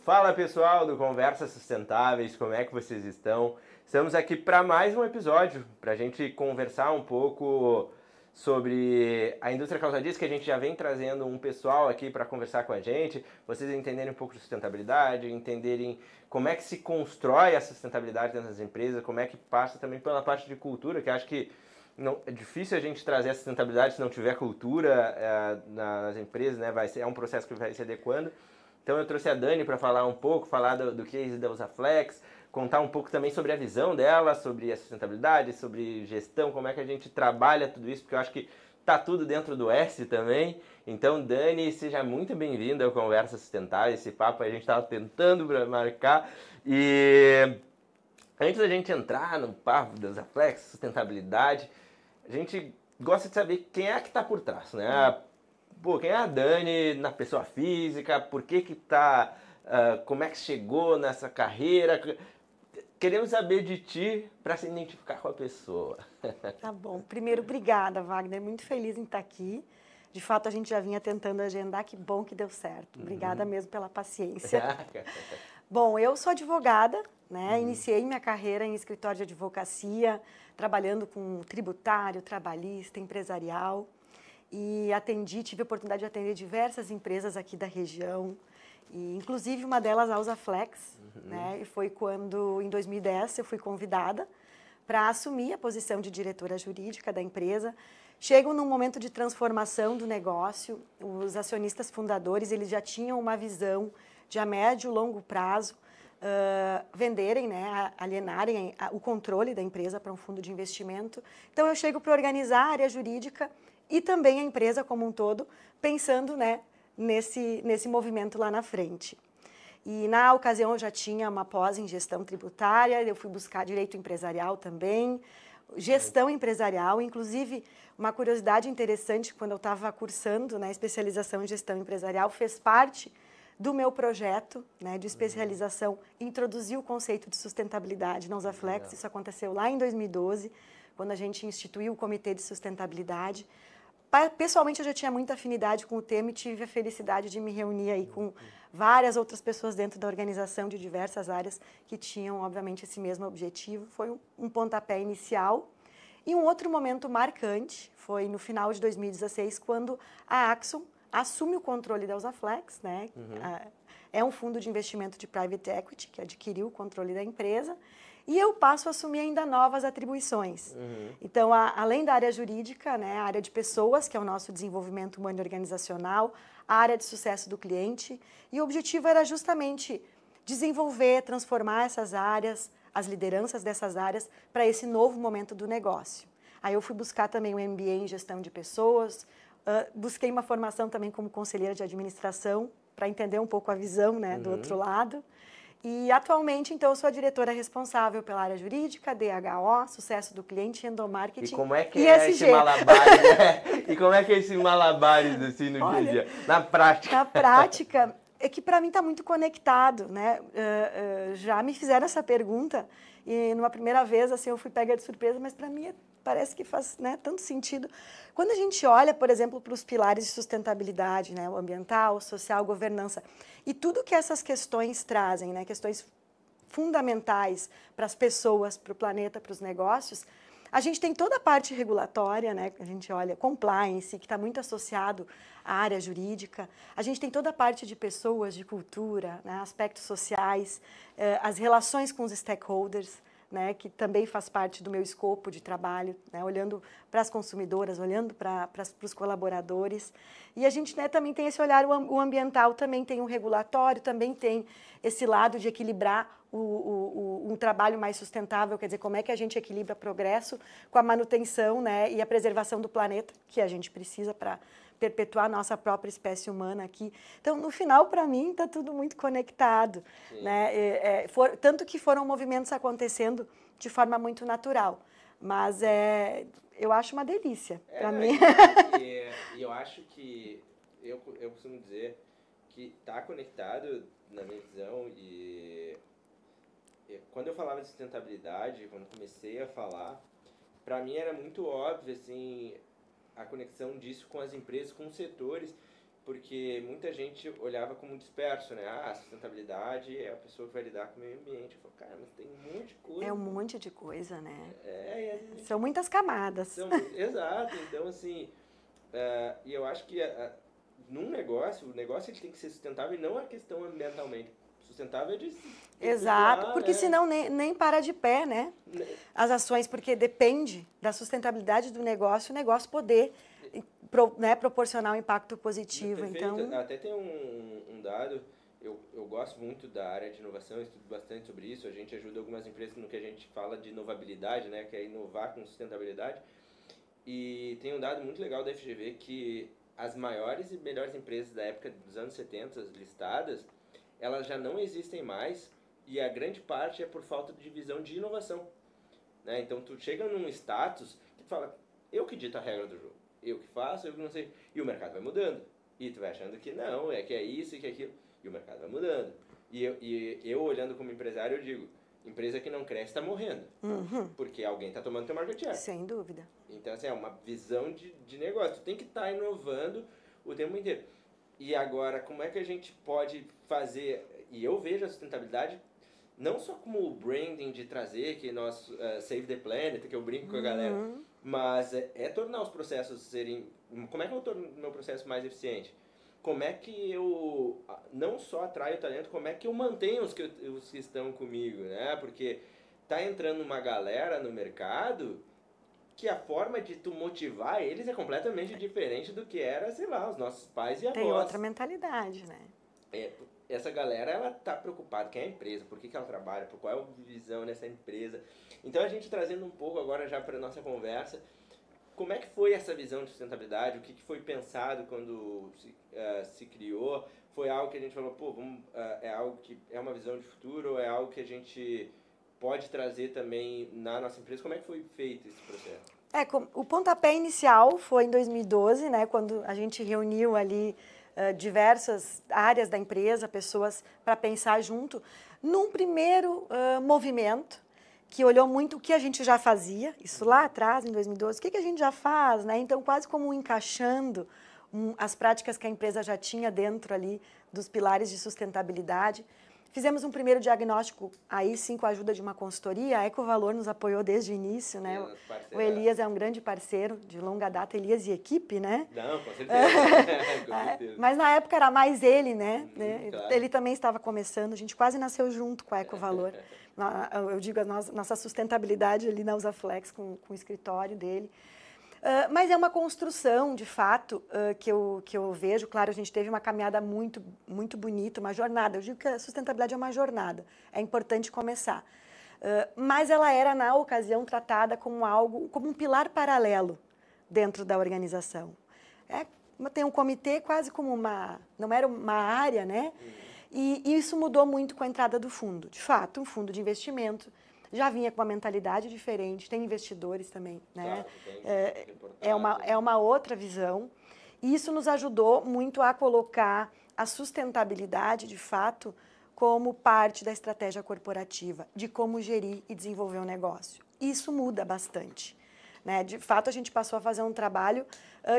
Fala pessoal do Conversas Sustentáveis, como é que vocês estão? Estamos aqui para mais um episódio, para a gente conversar um pouco sobre a indústria calçadista, que a gente já vem trazendo um pessoal aqui para conversar com a gente, vocês entenderem um pouco de sustentabilidade, entenderem como é que se constrói a sustentabilidade dentro das empresas, como é que passa também pela parte de cultura, que acho que não, é difícil a gente trazer a sustentabilidade se não tiver cultura nas empresas, né? É um processo que vai se adequando. Então eu trouxe a Dani para falar um pouco, falar do case da Usaflex, contar um pouco também sobre a visão dela, sobre a sustentabilidade, sobre gestão, como é que a gente trabalha tudo isso, porque eu acho que tá tudo dentro do S também. Então, Dani, seja muito bem-vinda ao Conversa Sustentável, esse papo a gente estava tentando marcar. E antes da gente entrar no papo da Usaflex, sustentabilidade, a gente gosta de saber quem é que está por trás, né? Pô, quem é a Dani na pessoa física? Por que que tá... como é que chegou nessa carreira? Queremos saber de ti para se identificar com a pessoa. Tá bom. Primeiro, obrigada, Wagner. Muito feliz em estar aqui. De fato, a gente já vinha tentando agendar. Que bom que deu certo. Obrigada mesmo pela paciência. Bom, eu sou advogada, né? Iniciei minha carreira em escritório de advocacia, trabalhando com tributário, trabalhista, empresarial. E tive a oportunidade de atender diversas empresas aqui da região, e inclusive uma delas a Usaflex, né? E foi quando, em 2010, eu fui convidada para assumir a posição de diretora jurídica da empresa. Chegam num momento de transformação do negócio, os acionistas fundadores eles já tinham uma visão de a médio e longo prazo venderem, né, alienarem o controle da empresa para um fundo de investimento. Então eu chego para organizar a área jurídica e também a empresa como um todo, pensando, né, nesse movimento lá na frente. E na ocasião eu já tinha uma pós em gestão tributária, eu fui buscar direito empresarial também, gestão empresarial, inclusive uma curiosidade interessante, quando eu estava cursando, né, especialização em gestão empresarial, fez parte do meu projeto, né, de especialização, introduzir o conceito de sustentabilidade na Usaflex. Isso aconteceu lá em 2012, quando a gente instituiu o Comitê de Sustentabilidade. Pessoalmente, eu já tinha muita afinidade com o tema e tive a felicidade de me reunir aí com várias outras pessoas dentro da organização de diversas áreas que tinham, obviamente, esse mesmo objetivo. Foi um pontapé inicial. E um outro momento marcante foi no final de 2016, quando a Axon assume o controle da Usaflex, né? É um fundo de investimento de private equity que adquiriu o controle da empresa. E eu passo a assumir ainda novas atribuições. Então, além da área jurídica, né, a área de pessoas, que é o nosso desenvolvimento humano e organizacional, a área de sucesso do cliente. E o objetivo era justamente desenvolver, transformar essas áreas, as lideranças dessas áreas, para esse novo momento do negócio. Aí eu fui buscar também um MBA em gestão de pessoas, busquei uma formação também como conselheira de administração, para entender um pouco a visão, né, do outro lado. E atualmente, então, eu sou a diretora responsável pela área jurídica, DHO, sucesso do cliente, endomarketing e como é que e é SG. esse malabares, né? E como é que é esse malabares, assim, no dia a dia? Na prática. Na prática, é que para mim está muito conectado, né? Já me fizeram essa pergunta e numa primeira vez, assim, eu fui pega de surpresa, mas para mim parece que faz, né, tanto sentido. Quando a gente olha, por exemplo, para os pilares de sustentabilidade, né, o ambiental, social, governança, e tudo que essas questões trazem, né, questões fundamentais para as pessoas, para o planeta, para os negócios, a gente tem toda a parte regulatória, né, a gente olha, compliance, que está muito associado à área jurídica, a gente tem toda a parte de pessoas, de cultura, né, aspectos sociais, as relações com os stakeholders, né, que também faz parte do meu escopo de trabalho, né, olhando para as consumidoras, olhando para os colaboradores. E a gente, né, também tem esse olhar, o ambiental também tem um regulatório, também tem esse lado de equilibrar um trabalho mais sustentável, quer dizer, como é que a gente equilibra progresso com a manutenção, né, e a preservação do planeta, que a gente precisa para perpetuar a nossa própria espécie humana aqui. Então, no final, para mim, está tudo muito conectado, né? Tanto que foram movimentos acontecendo de forma muito natural, mas eu acho uma delícia para mim. E eu acho que, eu costumo dizer que está conectado, na minha visão, e quando eu falava de sustentabilidade, quando comecei a falar, para mim era muito óbvio, assim, a conexão disso com as empresas, com os setores, porque muita gente olhava como disperso, né? Ah, sustentabilidade é a pessoa que vai lidar com o meio ambiente. Eu falo, cara, mas tem um monte de coisa. É um monte de coisa, né? São muitas camadas. Exato. Então, assim, e eu acho que num negócio, o negócio ele tem que ser sustentável e não a questão ambientalmente. Sustentável é de... Exato, porque senão nem para de pé, né? As ações, porque depende da sustentabilidade do negócio, o negócio poder proporcionar um impacto positivo. Perfeito. Então, até tem um dado, eu gosto muito da área de inovação, estudo bastante sobre isso, a gente ajuda algumas empresas no que a gente fala de inovabilidade, né, que é inovar com sustentabilidade, e tem um dado muito legal da FGV que as maiores e melhores empresas da época dos anos 70 listadas, elas já não existem mais, e a grande parte é por falta de visão de inovação, né? Então tu chega num status que tu fala, eu que dito a regra do jogo, eu que faço, eu que não sei, e o mercado vai mudando, e tu vai achando que não, que é isso e que é aquilo, e o mercado vai mudando, e eu olhando como empresário, eu digo, empresa que não cresce está morrendo, porque alguém está tomando teu market share. Sem dúvida. Então, assim, é uma visão de negócio, tu tem que estar inovando o tempo inteiro. E agora, como é que a gente pode fazer, e eu vejo a sustentabilidade não só como o branding de trazer, que nós Save the Planet, que eu brinco com a galera, mas tornar os processos serem... Como é que eu torno o meu processo mais eficiente? Como é que eu não só atraio talento, como é que eu mantenho os que estão comigo, né? Porque tá entrando uma galera no mercado que a forma de tu motivar eles é completamente diferente do que era, sei lá, os nossos pais e avós. Tem outra mentalidade, né? Essa galera, ela tá preocupada quem é a empresa, por que ela trabalha, por qual é a visão dessa empresa. Então, a gente trazendo um pouco agora já para nossa conversa, como é que foi essa visão de sustentabilidade? O que foi pensado quando se criou? Foi algo que a gente falou, pô, é algo que é uma visão de futuro, é algo que a gente pode trazer também na nossa empresa? Como é que foi feito esse processo? O pontapé inicial foi em 2012, né, quando a gente reuniu ali diversas áreas da empresa, pessoas para pensar junto, num primeiro movimento que olhou muito o que a gente já fazia, isso lá atrás, em 2012, o que a gente já faz, né? Então, quase como encaixando as práticas que a empresa já tinha dentro ali dos pilares de sustentabilidade. Fizemos um primeiro diagnóstico, aí sim, com a ajuda de uma consultoria. A Ecovalor nos apoiou desde o início, né? O Elias é um grande parceiro de longa data, Elias e equipe, né? Não, com certeza. Com certeza. Mas na época era mais ele, né? Claro. Ele também estava começando, a gente quase nasceu junto com a Ecovalor. Eu digo, a nossa sustentabilidade ali na Usaflex, com o escritório dele. Mas é uma construção, de fato, que eu vejo. Claro, a gente teve uma caminhada muito, muito bonita, uma jornada. Eu digo que a sustentabilidade é uma jornada, é importante começar. Mas ela era, na ocasião, tratada como como um pilar paralelo dentro da organização. Tem um comitê quase como não era uma área, né? E isso mudou muito com a entrada do fundo. De fato, um fundo de investimento já vinha com uma mentalidade diferente, tem investidores também, né? Claro, é uma outra visão. E isso nos ajudou muito a colocar a sustentabilidade, de fato, como parte da estratégia corporativa, de como gerir e desenvolver um negócio. Isso muda bastante, né? De fato, a gente passou a fazer um trabalho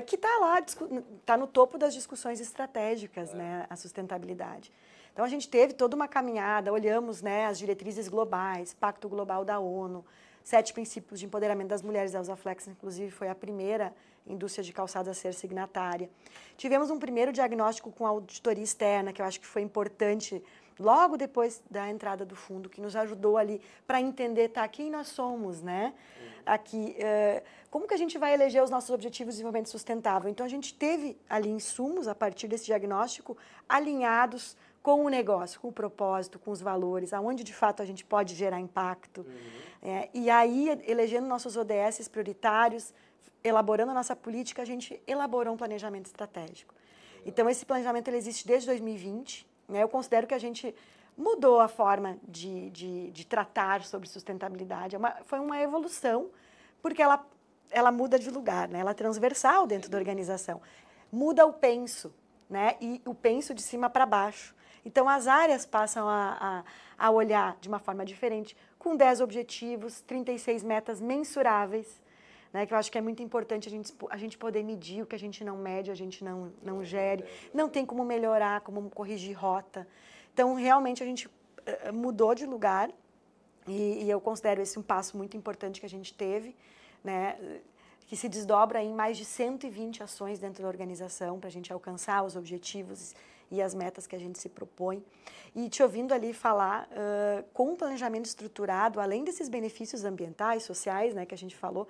que está lá, está no topo das discussões estratégicas, né? A sustentabilidade. Então, a gente teve toda uma caminhada, olhamos, né, as diretrizes globais, Pacto Global da ONU, 7 princípios de empoderamento das mulheres. A Usaflex, inclusive, foi a primeira indústria de calçados a ser signatária. Tivemos um primeiro diagnóstico com a auditoria externa, que eu acho que foi importante, logo depois da entrada do fundo, que nos ajudou ali para entender, quem nós somos, né? Aqui, como que a gente vai eleger os nossos objetivos de desenvolvimento sustentável? Então, a gente teve ali insumos, a partir desse diagnóstico, alinhados com o negócio, com o propósito, com os valores, aonde de fato a gente pode gerar impacto. E aí, elegendo nossos ODS prioritários, elaborando a nossa política, a gente elaborou um planejamento estratégico. Então, esse planejamento ele existe desde 2020. Né? Eu considero que a gente mudou a forma de tratar sobre sustentabilidade. Foi uma evolução, porque ela muda de lugar, né? Ela é transversal dentro da organização. Muda o penso, né? E o penso de cima para baixo. Então, as áreas passam a olhar de uma forma diferente, com 10 objetivos, 36 metas mensuráveis, né, que eu acho que é muito importante a gente poder medir o que a gente não mede, a gente não gere, não tem como melhorar, como corrigir rota. Então, realmente, a gente mudou de lugar e eu considero esse um passo muito importante que a gente teve, né, que se desdobra em mais de 120 ações dentro da organização para a gente alcançar os objetivos e as metas que a gente se propõe. E te ouvindo ali falar, com um planejamento estruturado, além desses benefícios ambientais, sociais, né, que a gente falou,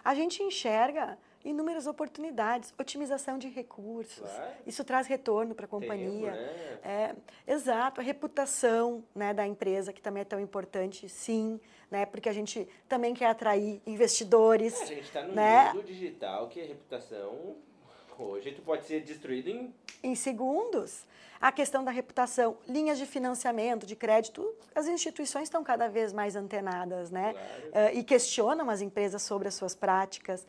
a gente enxerga inúmeras oportunidades, otimização de recursos, claro. Isso traz retorno para a companhia. Tempo, né? Exato, a reputação, né, da empresa, que também é tão importante, sim, né, porque a gente também quer atrair investidores. A gente está no né? mundo digital que a reputação, hoje, tu pode ser destruído em segundos. A questão da reputação, linhas de financiamento, de crédito, as instituições estão cada vez mais antenadas, né? Claro. E questionam as empresas sobre as suas práticas.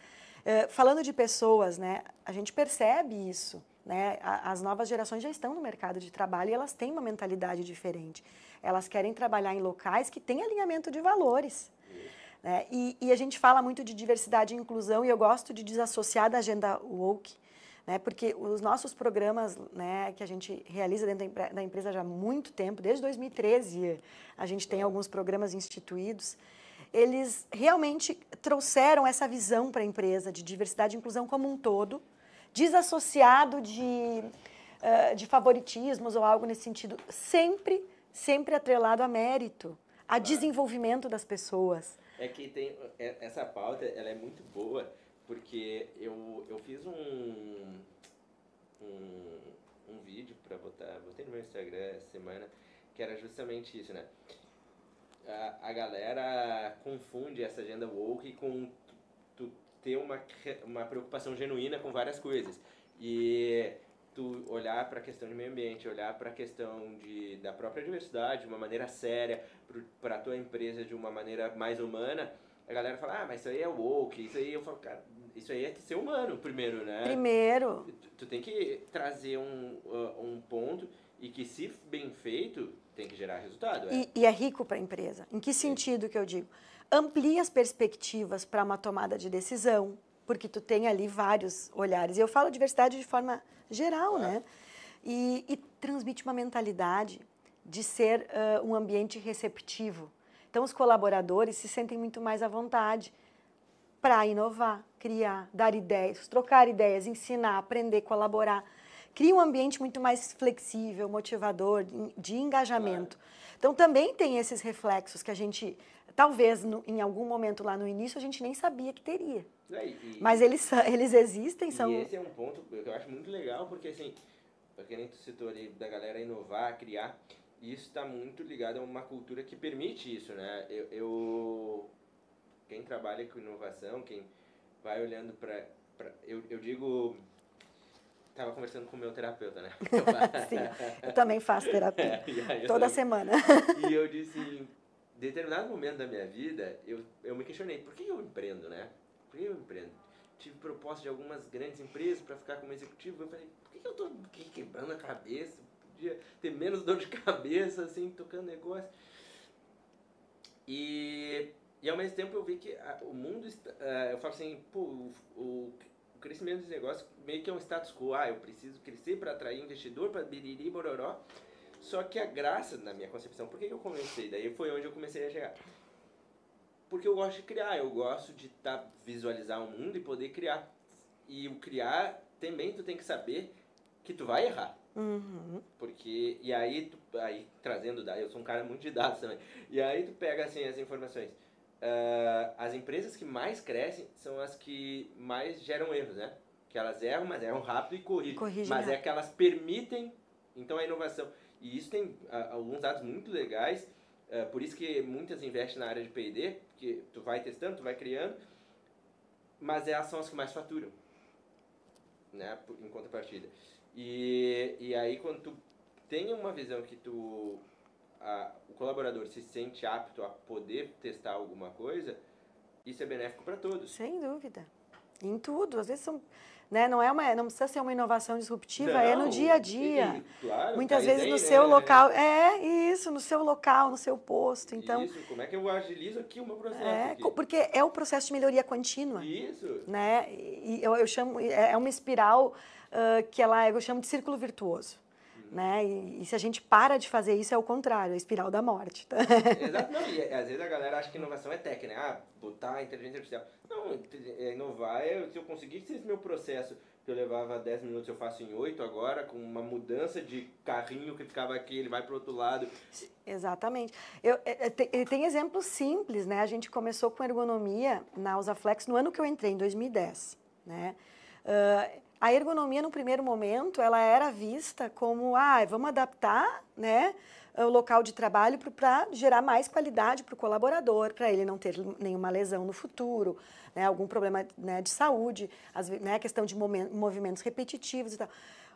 Falando de pessoas, né? A gente percebe isso, né? As novas gerações já estão no mercado de trabalho e elas têm uma mentalidade diferente. Elas querem trabalhar em locais que têm alinhamento de valores. Né? E a gente fala muito de diversidade e inclusão e eu gosto de desassociar da agenda woke, né, porque os nossos programas, né, que a gente realiza dentro da empresa já há muito tempo, desde 2013 a gente tem alguns programas instituídos, eles realmente trouxeram essa visão para a empresa de diversidade e inclusão como um todo, desassociado de favoritismos ou algo nesse sentido, sempre atrelado a mérito, a desenvolvimento das pessoas. É que tem essa pauta, ela é muito boa, porque eu fiz um vídeo para botei no meu Instagram essa semana, que era justamente isso, né? A galera confunde essa agenda woke com tu ter uma preocupação genuína com várias coisas. E tu olhar para a questão de meio ambiente, olhar para a questão da própria diversidade de uma maneira séria, para a tua empresa de uma maneira mais humana, a galera fala, mas isso aí é woke, isso aí eu falo, cara, isso aí é ser humano primeiro, né? Primeiro. Tu tem que trazer um ponto e que, se bem feito, tem que gerar resultado. E é rico para a empresa. Em que sentido que eu digo? Amplia as perspectivas para uma tomada de decisão, porque tu tem ali vários olhares. E eu falo diversidade de forma geral, né? E transmite uma mentalidade de ser um ambiente receptivo. Então, os colaboradores se sentem muito mais à vontade para inovar, criar, dar ideias, trocar ideias, ensinar, aprender, colaborar. Cria um ambiente muito mais flexível, motivador, de engajamento. Claro. Então, também tem esses reflexos que a gente, talvez, em algum momento lá no início, a gente nem sabia que teria. Mas eles existem, são... E esse é um ponto que eu acho muito legal, porque, assim, porque nem tu citou ali, da galera inovar, criar, isso está muito ligado a uma cultura que permite isso, né? Quem trabalha com inovação, quem vai olhando para... Eu digo... Estava conversando com o meu terapeuta, né? Sim, eu também faço terapia, toda semana. E eu disse, em determinado momento da minha vida, eu me questionei, por que eu empreendo, né? Por que eu empreendo? Tive proposta de algumas grandes empresas para ficar como executivo, eu falei, por que eu estou quebrando a cabeça? Podia ter menos dor de cabeça, assim, tocando negócio. E ao mesmo tempo eu vi que o mundo, eu falo assim, pô, o crescimento dos negócios meio que é um status quo. Eu preciso crescer para atrair investidor, para biriri, bororó. Só que a graça, na minha concepção, por que eu comecei? Daí foi onde eu comecei a chegar. Porque eu gosto de criar, eu gosto de visualizar o mundo e poder criar. E o criar, também tu tem que saber que tu vai errar. Uhum. Porque, e aí trazendo dados, eu sou um cara muito de dados também. E aí tu pega assim as informações. As empresas que mais crescem são as que mais geram erros, né? Que elas erram, mas erram rápido e corrigem. Mas é que elas permitem, então, a inovação. E isso tem alguns dados muito legais, por isso que muitas investem na área de P&D, porque tu vai testando, tu vai criando, mas elas são as que mais faturam, né? Em contrapartida. E aí, quando tu tem uma visão que o colaborador se sente apto a poder testar alguma coisa, isso é benéfico para todos. Sem dúvida. Em tudo. Às vezes né? Não precisa ser uma inovação disruptiva, é no dia a dia. Claro, muitas vezes no seu local, no seu local, no seu posto. Então, isso, como é que eu agilizo aqui o meu processo? Porque é um processo de melhoria contínua. Isso. Né? E eu chamo, é uma espiral eu chamo de círculo virtuoso. Né? E se a gente para de fazer isso, é o contrário, a espiral da morte. Tá? Exato, não, e às vezes a galera acha que inovação é técnica, né? Botar a inteligência artificial. Não, inovar se eu conseguir esse meu processo que eu levava 10 minutos, eu faço em 8 agora, com uma mudança de carrinho que ficava aqui, ele vai para o outro lado. Exatamente. Tem exemplos simples, né? A gente começou com ergonomia na Usaflex no ano que eu entrei, em 2010, né? A ergonomia, no primeiro momento, ela era vista como, vamos adaptar, né, o local de trabalho para gerar mais qualidade para o colaborador, para ele não ter nenhuma lesão no futuro, né, algum problema, né, de saúde, né, questão de movimentos repetitivos e tal.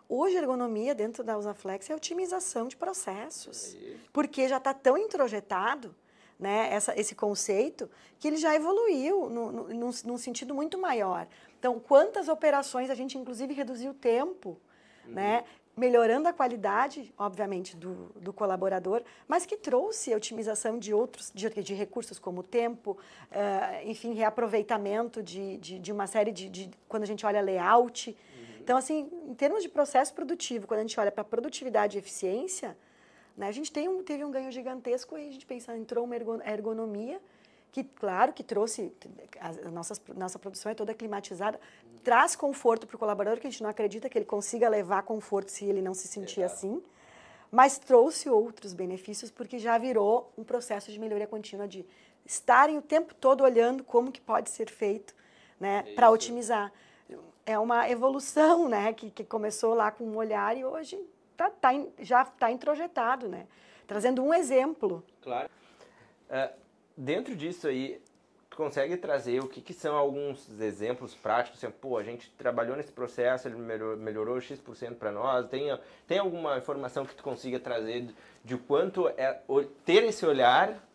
Hoje, a ergonomia dentro da Usaflex é a otimização de processos, porque já está tão introjetado, né, esse conceito, que ele já evoluiu num sentido muito maior. Então, quantas operações a gente, inclusive, reduziu o tempo, né, melhorando a qualidade, obviamente, do colaborador, mas que trouxe a otimização de de recursos como tempo, enfim, reaproveitamento de uma série quando a gente olha layout. Então, assim, em termos de processo produtivo, quando a gente olha para produtividade e eficiência, né, a gente teve um ganho gigantesco e a gente pensa, entrou uma ergonomia, que, claro, que trouxe, nossa produção é toda climatizada, traz conforto para o colaborador, que a gente não acredita que ele consiga levar conforto se ele não se sentir assim, mas trouxe outros benefícios, porque já virou um processo de melhoria contínua, de estarem o tempo todo olhando como que pode ser feito, né, para otimizar. É uma evolução, né, que começou lá com um olhar e hoje já está introjetado, né, trazendo um exemplo. Claro. Dentro disso aí, tu consegue trazer o que são alguns exemplos práticos? Assim, a gente trabalhou nesse processo, ele melhorou X% para nós. Tem alguma informação que tu consiga trazer de quanto ter esse olhar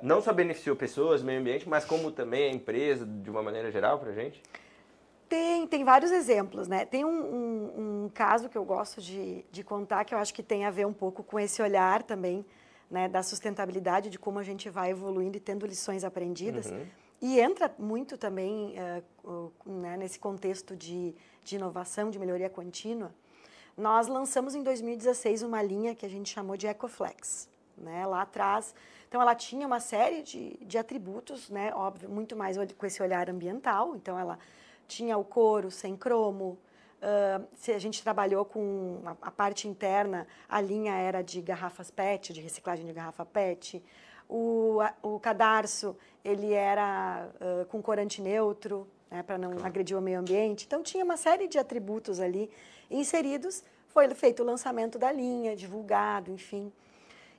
não só beneficiou pessoas, meio ambiente, mas como também a empresa, de uma maneira geral, para a gente? Tem vários exemplos, né? Tem um caso que eu gosto de contar, que eu acho que tem a ver um pouco com esse olhar também, né, da sustentabilidade, de como a gente vai evoluindo e tendo lições aprendidas. E entra muito também né, nesse contexto de inovação, de melhoria contínua. Nós lançamos em 2016 uma linha que a gente chamou de EcoFlex, né, lá atrás. Então, ela tinha uma série de atributos, né, óbvio, muito mais com esse olhar ambiental. Então, ela tinha o couro sem cromo. Se a gente trabalhou com a parte interna, a linha era de garrafas PET, de reciclagem de garrafa PET. O cadarço, ele era com corante neutro, né, para não agredir o meio ambiente. Então, tinha uma série de atributos ali inseridos. Foi feito o lançamento da linha, divulgado, enfim.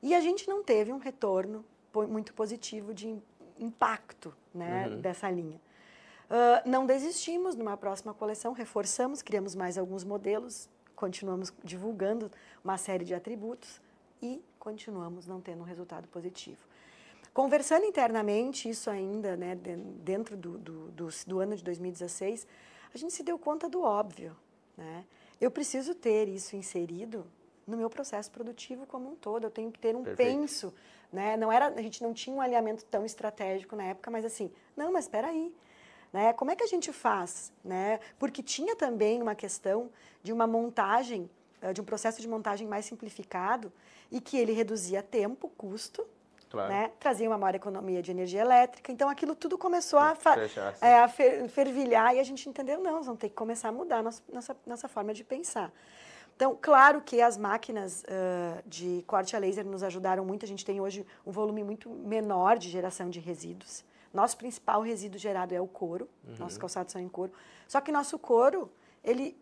E a gente não teve um retorno muito positivo de impacto, né, dessa linha. Não desistimos, numa próxima coleção, reforçamos, criamos mais alguns modelos, continuamos divulgando uma série de atributos e continuamos não tendo um resultado positivo. Conversando internamente, isso ainda, né, dentro do ano de 2016, a gente se deu conta do óbvio, né? Eu preciso ter isso inserido no meu processo produtivo como um todo, eu tenho que ter um penso, né? A gente não tinha um alinhamento tão estratégico na época, mas assim, mas espera aí. Né? Como é que a gente faz? Né? Porque tinha também uma questão de uma montagem, de um processo de montagem mais simplificado e que ele reduzia tempo, custo, né? Trazia uma maior economia de energia elétrica. Então, aquilo tudo começou a fervilhar e a gente entendeu, nós vamos ter que começar a mudar nossa forma de pensar. Então, claro que as máquinas de corte a laser nos ajudaram muito. A gente tem hoje um volume muito menor de geração de resíduos. Nosso principal resíduo gerado é o couro, nossos calçados são em couro. Só que nosso couro, ele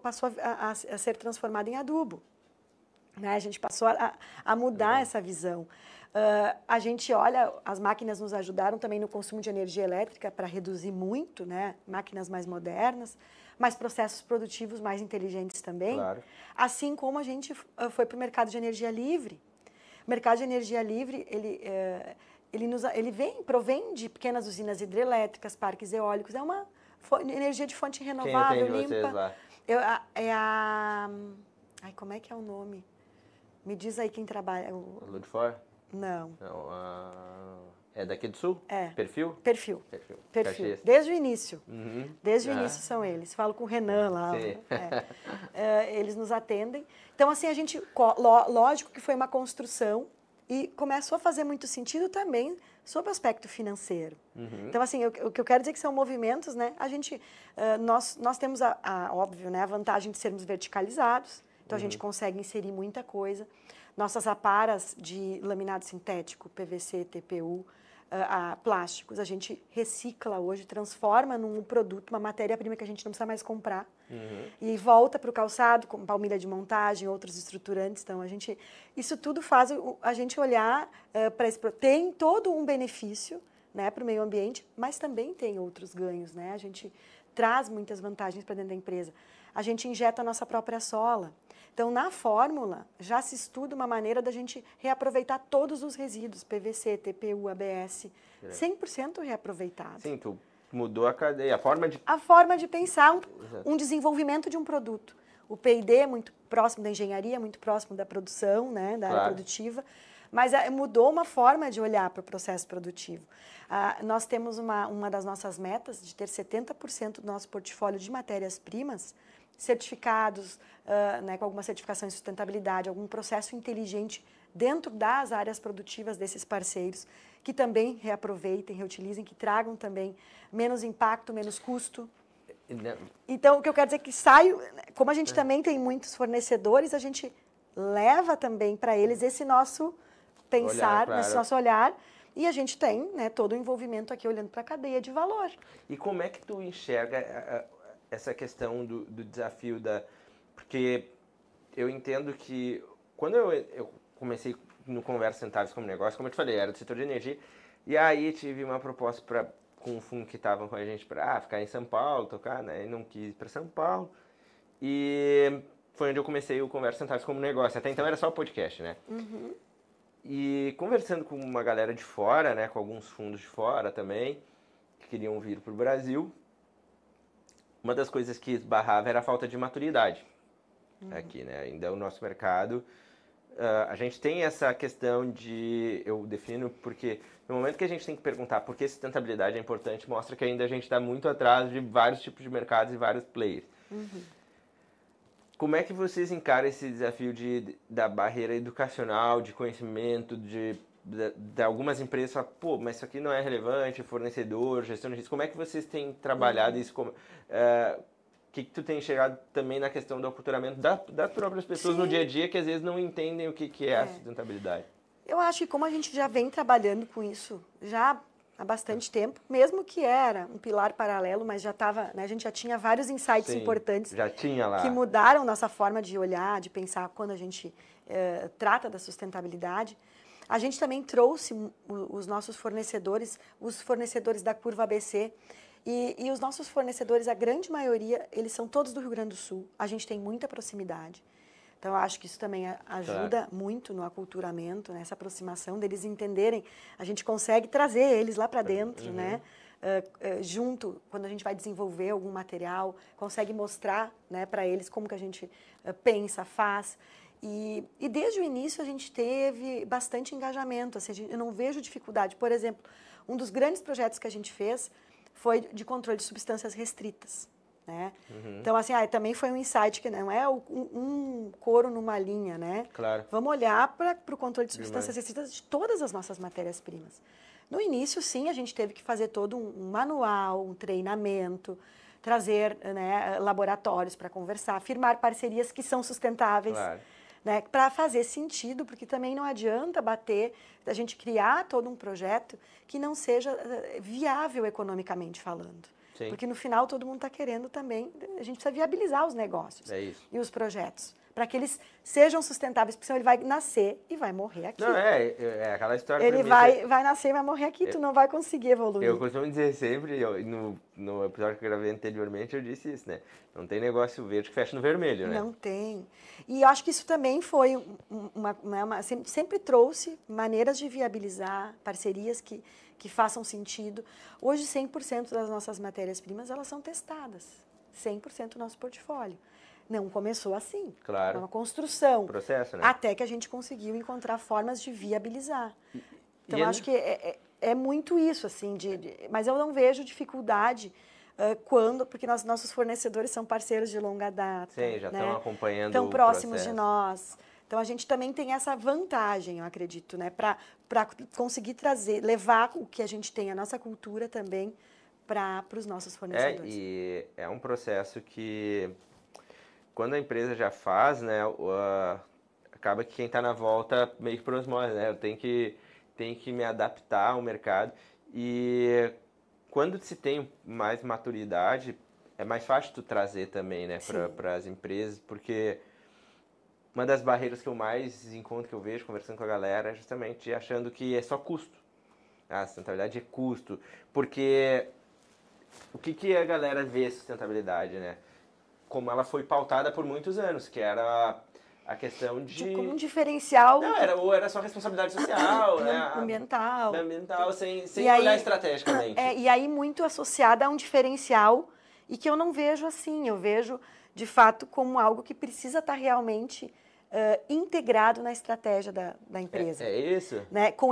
passou a ser transformado em adubo. Né? A gente passou a mudar essa visão. A gente olha, as máquinas nos ajudaram também no consumo de energia elétrica para reduzir muito, né? Máquinas mais modernas, mas processos produtivos mais inteligentes também. Claro. Assim como a gente foi para o mercado de energia livre. O mercado de energia livre, ele provém de pequenas usinas hidrelétricas, parques eólicos. Energia de fonte Quem renovável, atende vocês limpa. lá? Ai, como é que é o nome? Me diz aí quem trabalha. Ludfor? Não. Não, é daqui do Sul? É. Perfil? Perfil. Caxias. Desde o início. Uhum. Desde o início são eles. Falo com o Renan lá. Sim. Eles nos atendem. Então, assim, a gente... Lógico que foi uma construção e começou a fazer muito sentido também sob o aspecto financeiro. Uhum. Então, assim, o que eu quero dizer que são movimentos, né? A gente... nós temos, óbvio, né, a vantagem de sermos verticalizados. Então, a gente consegue inserir muita coisa. Nossas aparas de laminado sintético, PVC, TPU, plásticos, a gente recicla hoje, transforma num produto, uma matéria-prima que a gente não precisa mais comprar. E volta para o calçado, com palmilha de montagem, outros estruturantes. Então, isso tudo faz a gente olhar para esse... Tem todo um benefício, né, para o meio ambiente, mas também tem outros ganhos, né? A gente traz muitas vantagens para dentro da empresa. A gente injeta a nossa própria sola. Então, na fórmula, já se estuda uma maneira da gente reaproveitar todos os resíduos, PVC, TPU, ABS, 100% reaproveitado. Sim, tu mudou a cadeia, a forma de pensar um desenvolvimento de um produto. O P&D é muito próximo da engenharia, muito próximo da produção, né, da área produtiva, mas mudou uma forma de olhar para o processo produtivo. Nós temos uma das nossas metas de ter 70% do nosso portfólio de matérias-primas certificados, né, com alguma certificação em sustentabilidade, algum processo inteligente dentro das áreas produtivas desses parceiros, que também reaproveitem, reutilizem, que tragam também menos impacto, menos custo. Então, o que eu quero dizer é que como a gente também tem muitos fornecedores, a gente leva também para eles esse nosso pensar, esse nosso olhar, e a gente tem, né, todo o envolvimento aqui olhando para a cadeia de valor. E como é que tu enxerga essa questão do desafio Porque eu entendo que quando eu comecei no Conversas Sustentáveis como negócio, como eu te falei, era do setor de energia, e aí tive uma proposta com um fundo que estavam com a gente para ficar em São Paulo, tocar, né, e não quis ir para São Paulo, e foi onde eu comecei o Conversas Sustentáveis como negócio. Até então era só o podcast, né? E conversando com uma galera de fora, né, com alguns fundos de fora também, que queriam vir para o Brasil, uma das coisas que esbarrava era a falta de maturidade aqui, né? Ainda o nosso mercado, a gente tem essa questão eu defino porque no momento que a gente tem que perguntar por que sustentabilidade é importante, mostra que ainda a gente está muito atrás de vários tipos de mercados e vários players. Como é que vocês encaram esse desafio da barreira educacional, de conhecimento, de algumas empresas falam, pô, mas isso aqui não é relevante, fornecedor, gestão de risco. Como é que vocês têm trabalhado isso? O que tu tem chegado também na questão do aculturamento das próprias pessoas no dia a dia que às vezes não entendem o que é a sustentabilidade? Eu acho que como a gente já vem trabalhando com isso já há bastante tempo, mesmo que era um pilar paralelo, mas já estava, né, a gente já tinha vários insights importantes já tinha lá. Que mudaram nossa forma de olhar, de pensar quando a gente trata da sustentabilidade. A gente também trouxe os nossos fornecedores, os fornecedores da curva ABC, e os nossos fornecedores, a grande maioria, eles são todos do Rio Grande do Sul. A gente tem muita proximidade. Então, eu acho que isso também ajuda muito no aculturamento, nessa aproximação deles entenderem. A gente consegue trazer eles lá para dentro, né? Junto, quando a gente vai desenvolver algum material, consegue mostrar, né, para eles como que a gente pensa, faz. E desde o início a gente teve bastante engajamento, assim, eu não vejo dificuldade. Por exemplo, um dos grandes projetos que a gente fez foi de controle de substâncias restritas, né? Então, assim, também foi um insight que não é um couro numa linha, né? Claro. Vamos olhar para o controle de substâncias restritas de todas as nossas matérias-primas. No início, sim, a gente teve que fazer todo um manual, um treinamento, trazer, né, laboratórios para conversar, firmar parcerias que são sustentáveis. Claro. Né, para fazer sentido, porque também não adianta a gente criar todo um projeto que não seja viável economicamente falando. Sim. Porque no final todo mundo está querendo também, a gente precisa viabilizar os negócios e os projetos, para que eles sejam sustentáveis, porque senão ele vai nascer e vai morrer aqui. Não, é aquela história... Ele vai nascer e vai morrer aqui, tu não vai conseguir evoluir. Eu costumo dizer sempre, no episódio que eu gravei anteriormente, eu disse isso, né? Não tem negócio verde que fecha no vermelho, né? Não tem. E eu acho que isso também foi sempre trouxe maneiras de viabilizar parcerias que façam sentido. Hoje, 100% das nossas matérias-primas, elas são testadas. 100% do nosso portfólio. Não começou assim. Claro. É uma construção. Processo, né? Até que a gente conseguiu encontrar formas de viabilizar. Então, eu acho que é muito isso, assim. Mas eu não vejo dificuldade porque nossos fornecedores são parceiros de longa data. Sim, já estão acompanhando estão o próximos processo. de nós. Então, a gente também tem essa vantagem, eu acredito, né? Para conseguir levar o que a gente tem, a nossa cultura também, para os nossos fornecedores. E é um processo que, quando a empresa já faz, né, acaba que quem está na volta meio que por osmose, né? Eu tenho que me adaptar ao mercado. E quando se tem mais maturidade, é mais fácil tu trazer também, né, para as empresas, porque uma das barreiras que eu mais encontro, que eu vejo conversando com a galera, é justamente achando que é só custo. A sustentabilidade é custo, porque o que a galera vê sustentabilidade, né? Como ela foi pautada por muitos anos, que era a questão como um diferencial. Não, era só responsabilidade social, né? Ambiental. Sem olhar estrategicamente. E aí muito associada a um diferencial, e que eu não vejo assim, eu vejo de fato como algo que precisa estar realmente integrado na estratégia da empresa. É isso? Né? Com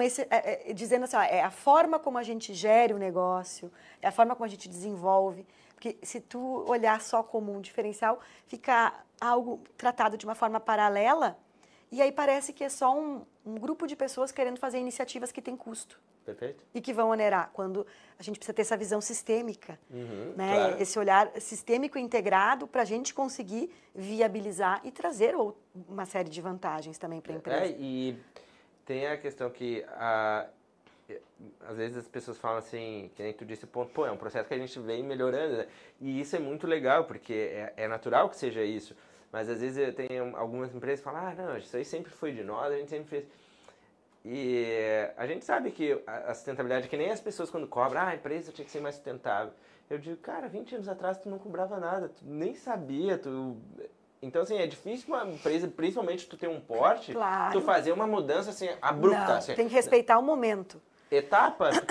dizendo assim, é a forma como a gente gere o negócio, é a forma como a gente desenvolve. Porque se tu olhar só como um diferencial, fica algo tratado de uma forma paralela, e aí parece que é só um grupo de pessoas querendo fazer iniciativas que têm custo. Perfeito. E que vão onerar, quando a gente precisa ter essa visão sistêmica, né? Claro. Esse olhar sistêmico integrado para a gente conseguir viabilizar e trazer uma série de vantagens também para a empresa. E tem a questão que às vezes as pessoas falam assim, que nem tu disse, é um processo que a gente vem melhorando, né? E isso é muito legal, porque é natural que seja isso. Mas às vezes eu tenho algumas empresas que falam, não, isso aí sempre foi de nós, a gente sempre fez. E a gente sabe que a sustentabilidade, que nem as pessoas quando cobram, a empresa tinha que ser mais sustentável. Eu digo, cara, 20 anos atrás tu não cobrava nada, tu nem sabia, Então, assim, é difícil uma empresa, principalmente tu ter um porte, claro, tu fazer uma mudança, assim, abrupta. Não, assim, tem que respeitar o momento. Etapas,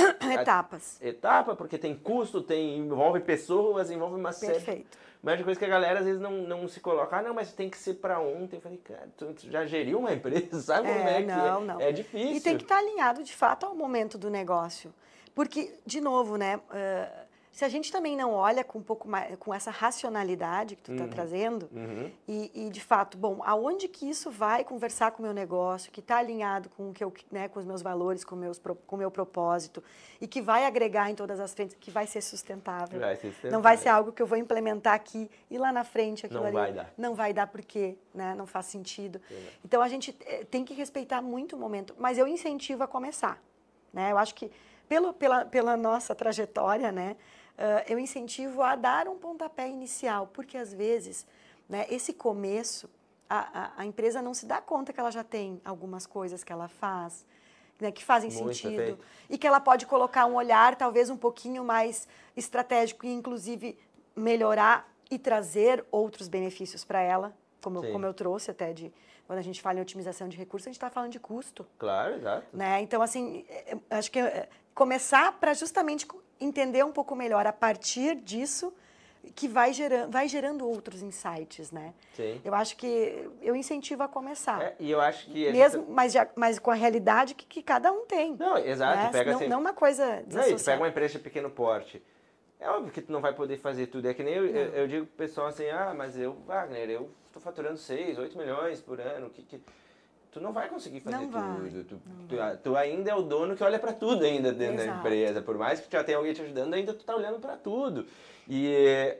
porque tem custo, envolve pessoas, envolve uma série... Perfeito. Mas de coisa que a galera às vezes não se coloca, não, mas tem que ser para ontem. Eu falei, cara, tu já geriu uma empresa, sabe como é que não. é difícil. E tem que estar alinhado, de fato, ao momento do negócio. Porque, de novo, né, se a gente também não olha com um pouco mais, com essa racionalidade que tu está trazendo, e de fato, bom, aonde que isso vai conversar com o meu negócio, que está alinhado com o que com os meus valores, com o meu propósito, e que vai agregar em todas as frentes, que vai ser sustentável. Não vai ser algo que eu vou implementar aqui e lá na frente aquilo ali. Vai dar. Não vai dar porque, né, não faz sentido. Então a gente tem que respeitar muito o momento, mas eu incentivo a começar, né? Eu acho que pela nossa trajetória, né, eu incentivo a dar um pontapé inicial, porque às vezes, né, esse começo, a empresa não se dá conta que ela já tem algumas coisas que ela faz, né, que fazem sentido, perfeito. E que ela pode colocar um olhar talvez um pouquinho mais estratégico e inclusive melhorar e trazer outros benefícios para ela, como eu trouxe até quando a gente fala em otimização de recursos, a gente está falando de custo. Claro, exato. Né? Então, assim, acho que começar para justamente entender um pouco melhor a partir disso, que vai gerando outros insights, né? Sim. Eu acho que eu incentivo a começar. E eu acho que... Mas com a realidade que cada um tem. Não, exato. Né? Pega assim, não uma coisa desassociada. Tu pega uma empresa de pequeno porte. É óbvio que tu não vai poder fazer tudo. É que nem eu digo pro pessoal assim, mas Wagner, eu estou faturando 6, 8 milhões por ano. Tu não vai conseguir fazer tudo. Tu ainda é o dono que olha para tudo ainda dentro da empresa. Por mais que já tenha alguém te ajudando, ainda tu tá olhando para tudo. E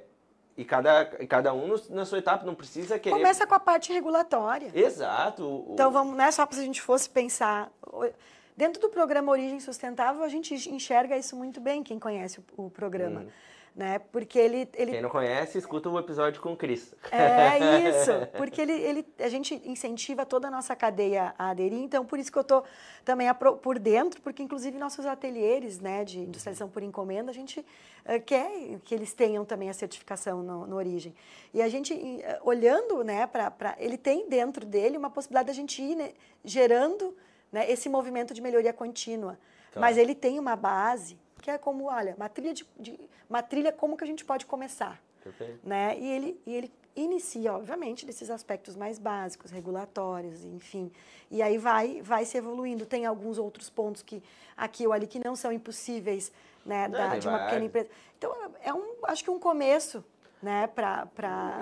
cada um na sua etapa não precisa querer... Começa com a parte regulatória. Exato. Então, vamos, não é só se a gente fosse pensar... Dentro do programa Origem Sustentável, a gente enxerga isso muito bem, quem conhece o programa. né? Porque ele... Quem não conhece, escuta o episódio com o Cris. É isso, porque a gente incentiva toda a nossa cadeia a aderir, então por isso que eu estou também por dentro, porque inclusive nossos ateliês, né, de industrialização por encomenda, a gente quer que eles tenham também a certificação no Origem. E a gente, olhando, né, ele tem dentro dele uma possibilidade da gente ir, né, gerando, né, esse movimento de melhoria contínua. Claro. Mas ele tem uma base que é como, olha, uma trilha como que a gente pode começar. Perfeito. Né? E ele inicia, obviamente, desses aspectos mais básicos, regulatórios, enfim. E aí vai se evoluindo. Tem alguns outros pontos que aqui ou ali que não são impossíveis, né, de uma pequena empresa. Então, acho que um começo, né,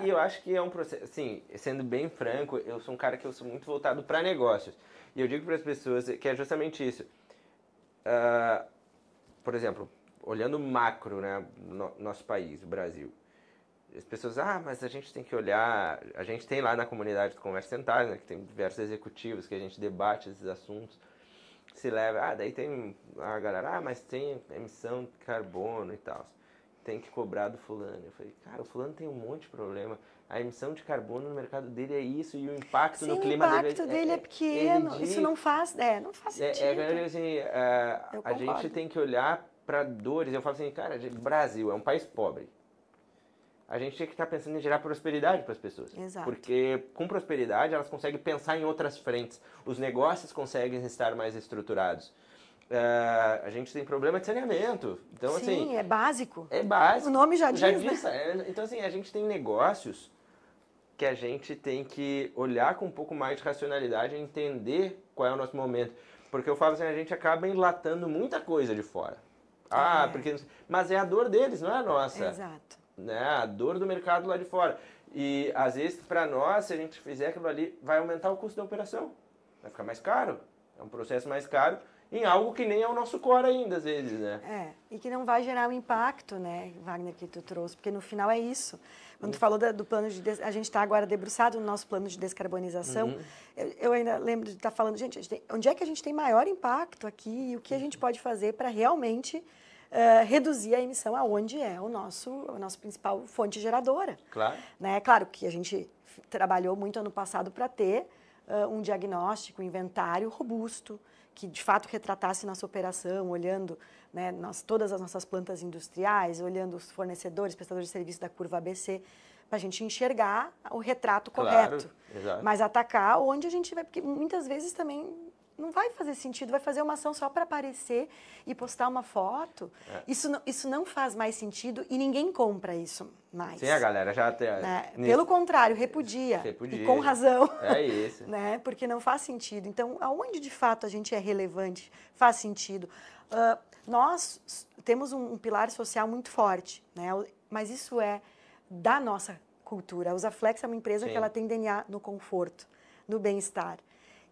E eu acho que é um processo, assim, sendo bem franco, eu sou um cara que eu sou muito voltado para negócios. E eu digo para as pessoas que é justamente isso. Por exemplo, olhando macro, né, nosso país, o Brasil, as pessoas, mas a gente tem que olhar, a gente tem lá na comunidade do Conversa Centrais, né, que tem diversos executivos que a gente debate esses assuntos, se leva, daí tem a galera, mas tem emissão de carbono e tal, tem que cobrar do fulano. Eu falei, cara, o fulano tem um monte de problema, a emissão de carbono no mercado dele é isso e o impacto no clima dele o impacto dele é pequeno, isso não faz sentido. Assim, a gente tem que olhar para dores. Eu falo assim, cara, o Brasil é um país pobre. A gente tem que estar pensando em gerar prosperidade para as pessoas. Exato. Porque com prosperidade elas conseguem pensar em outras frentes. Os negócios conseguem estar mais estruturados. A gente tem problema de saneamento. Então, sim, assim, é básico. É básico. O nome já diz, né? Então, assim, a gente tem negócios que a gente tem que olhar com um pouco mais de racionalidade e entender qual é o nosso momento. Porque eu falo assim, a gente acaba enlatando muita coisa de fora. Mas é a dor deles, não é a nossa. Exato. Né? A dor do mercado lá de fora. E, às vezes, para nós, se a gente fizer aquilo ali, vai aumentar o custo da operação. Vai ficar mais caro. É um processo mais caro em algo que nem é o nosso core ainda, às vezes, né? E que não vai gerar o impacto, né, Wagner, que tu trouxe, porque no final é isso. Quando tu falou do plano de... A gente está agora debruçado no nosso plano de descarbonização. Eu ainda lembro de estar falando, gente, onde é que a gente tem maior impacto aqui e o que a gente pode fazer para realmente reduzir a emissão aonde é a nossa principal fonte geradora. Claro. Né? Claro que a gente trabalhou muito ano passado para ter um diagnóstico, um inventário robusto, que de fato retratasse nossa operação, olhando, né, todas as nossas plantas industriais, olhando os fornecedores, prestadores de serviço da curva ABC, para a gente enxergar o retrato correto. Exato. Mas atacar onde a gente vai, porque muitas vezes também não vai fazer sentido, vai fazer uma ação só para aparecer e postar uma foto. Isso não faz mais sentido e ninguém compra isso mais. Sim, a galera já tem... Né? Pelo contrário, repudia. E com razão. É isso. Né? Porque não faz sentido. Então, aonde de fato a gente é relevante, faz sentido. Nós temos um pilar social muito forte, né? Mas isso é da nossa cultura. A Usaflex é uma empresa Sim. que ela tem DNA no conforto, no bem-estar.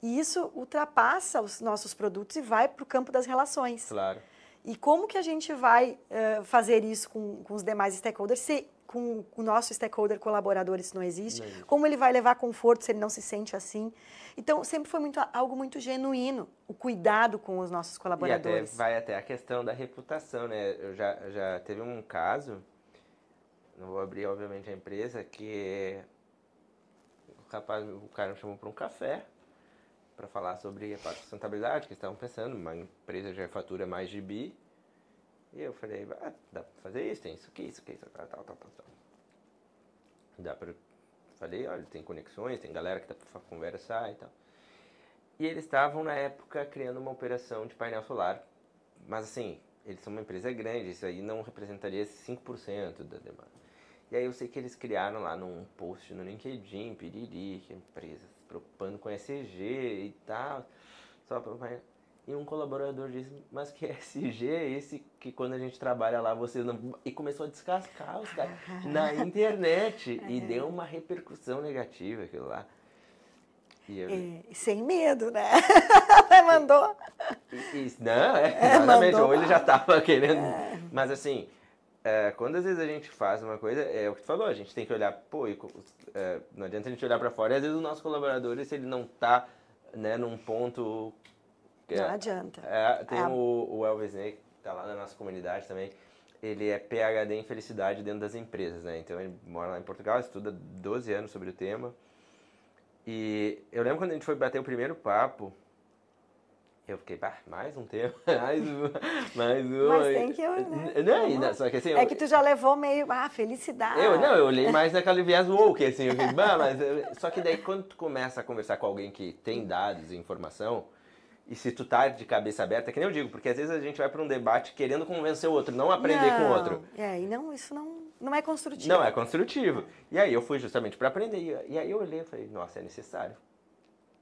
E isso ultrapassa os nossos produtos e vai para o campo das relações. Claro. E como que a gente vai fazer isso com os demais stakeholders se com o nosso stakeholder colaborador isso não existe? Como ele vai levar conforto se ele não se sente assim? Então, sempre foi algo muito genuíno, o cuidado com os nossos colaboradores. E vai até a questão da reputação, né? Eu já teve um caso, não vou abrir, obviamente, a empresa, que o cara me chamou para um café, para falar sobre a parte de sustentabilidade, que eles estavam pensando, uma empresa já fatura mais de bi, e eu falei, dá para fazer isso, tem isso aqui, tal. Dá para... Falei, olha, tem conexões, tem galera que dá para conversar e tal. E eles estavam, na época, criando uma operação de painel solar, mas assim, eles são uma empresa grande, isso aí não representaria 5% da demanda. E aí eu sei que eles criaram lá num post no LinkedIn, piriri, que a empresa se preocupando com ESG e tal, só para... E um colaborador disse, mas que ESG é esse que quando a gente trabalha lá, vocês não... E começou a descascar os caras na internet e deu uma repercussão negativa aquilo lá. E sem medo, né? Mandou. Não, exatamente, ou ele já estava querendo... Mas assim... quando às vezes a gente faz uma coisa, é o que tu falou, a gente tem que olhar, não adianta a gente olhar para fora, e às vezes o nosso colaborador, se ele não está, né, num ponto... Não adianta. Tem o Elvis Ney, que está lá na nossa comunidade também, ele é PhD em felicidade dentro das empresas, né? Então ele mora lá em Portugal, estuda 12 anos sobre o tema. E eu lembro quando a gente foi bater o primeiro papo, eu fiquei, mais um tema, mais um. Mas tem que... Não, só que assim... É que tu já levou meio, felicidade. Eu olhei mais naquela viés woke, assim, eu fiquei, só que daí quando tu começa a conversar com alguém que tem dados e informação, e se tu tá de cabeça aberta, que nem eu digo, porque às vezes a gente vai para um debate querendo convencer o outro, não aprender com o outro. Isso não é construtivo. Não é construtivo. E aí eu fui justamente para aprender. E aí eu olhei e falei, nossa, é necessário.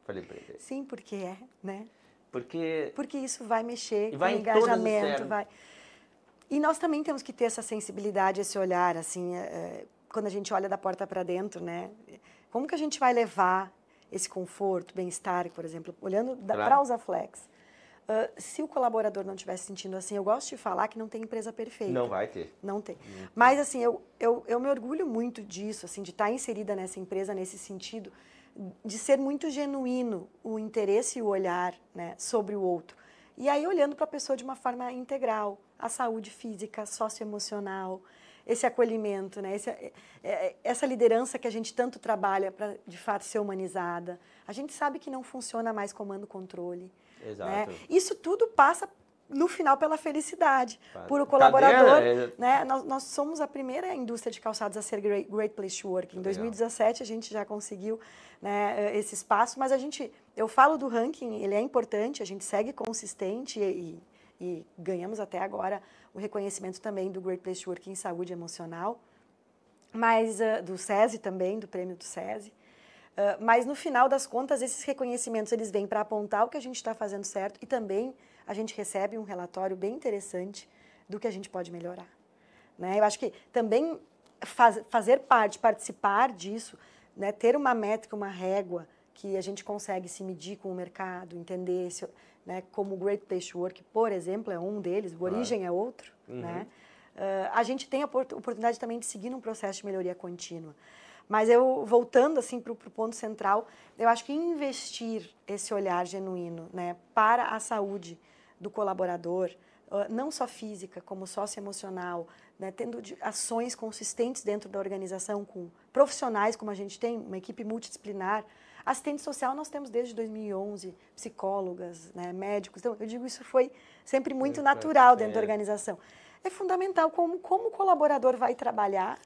Falei para ele. Sim, porque né? Porque isso vai mexer com o engajamento, vai. E nós também temos que ter essa sensibilidade, esse olhar, assim, quando a gente olha da porta para dentro, né? Como que a gente vai levar esse conforto, bem-estar, por exemplo, olhando para a Usaflex. Se o colaborador não estiver se sentindo assim, eu gosto de falar que não tem empresa perfeita. Não vai ter. Não tem. Mas, assim, eu me orgulho muito disso, assim, de estar inserida nessa empresa, nesse sentido, de ser muito genuíno o interesse e o olhar, né, sobre o outro. E aí, olhando para a pessoa de uma forma integral, a saúde física, socioemocional, esse acolhimento, né? Essa liderança que a gente tanto trabalha para, de fato, ser humanizada. A gente sabe que não funciona mais comando-controle. Exato. Né? Isso tudo passa, no final, pela felicidade. Por o colaborador. Né? Nós somos a primeira indústria de calçados a ser Great Place to Work. Em 2017, a gente já conseguiu, né, esse espaço, mas eu falo do ranking, ele é importante, a gente segue consistente e ganhamos até agora o reconhecimento também do Great Place to Work em saúde emocional, mas do SESI também, do prêmio do SESI. Mas, no final das contas, esses reconhecimentos eles vêm para apontar o que a gente está fazendo certo e também a gente recebe um relatório bem interessante do que a gente pode melhorar. Né? Eu acho que também fazer parte, participar disso, né, ter uma métrica, uma régua que a gente consegue se medir com o mercado, entender né, como o Great Place to Work, por exemplo, é um deles, o Origem é outro. Né? A gente tem a oportunidade também de seguir num processo de melhoria contínua. Mas voltando assim, para o ponto central, eu acho que investir esse olhar genuíno, né, para a saúde do colaborador, não só física, como socioemocional, né, tendo ações consistentes dentro da organização com profissionais, como a gente tem, uma equipe multidisciplinar. Assistente social nós temos desde 2011, psicólogas, né, médicos. Então, eu digo, isso foi sempre muito natural dentro da organização. É fundamental como o colaborador vai trabalhar,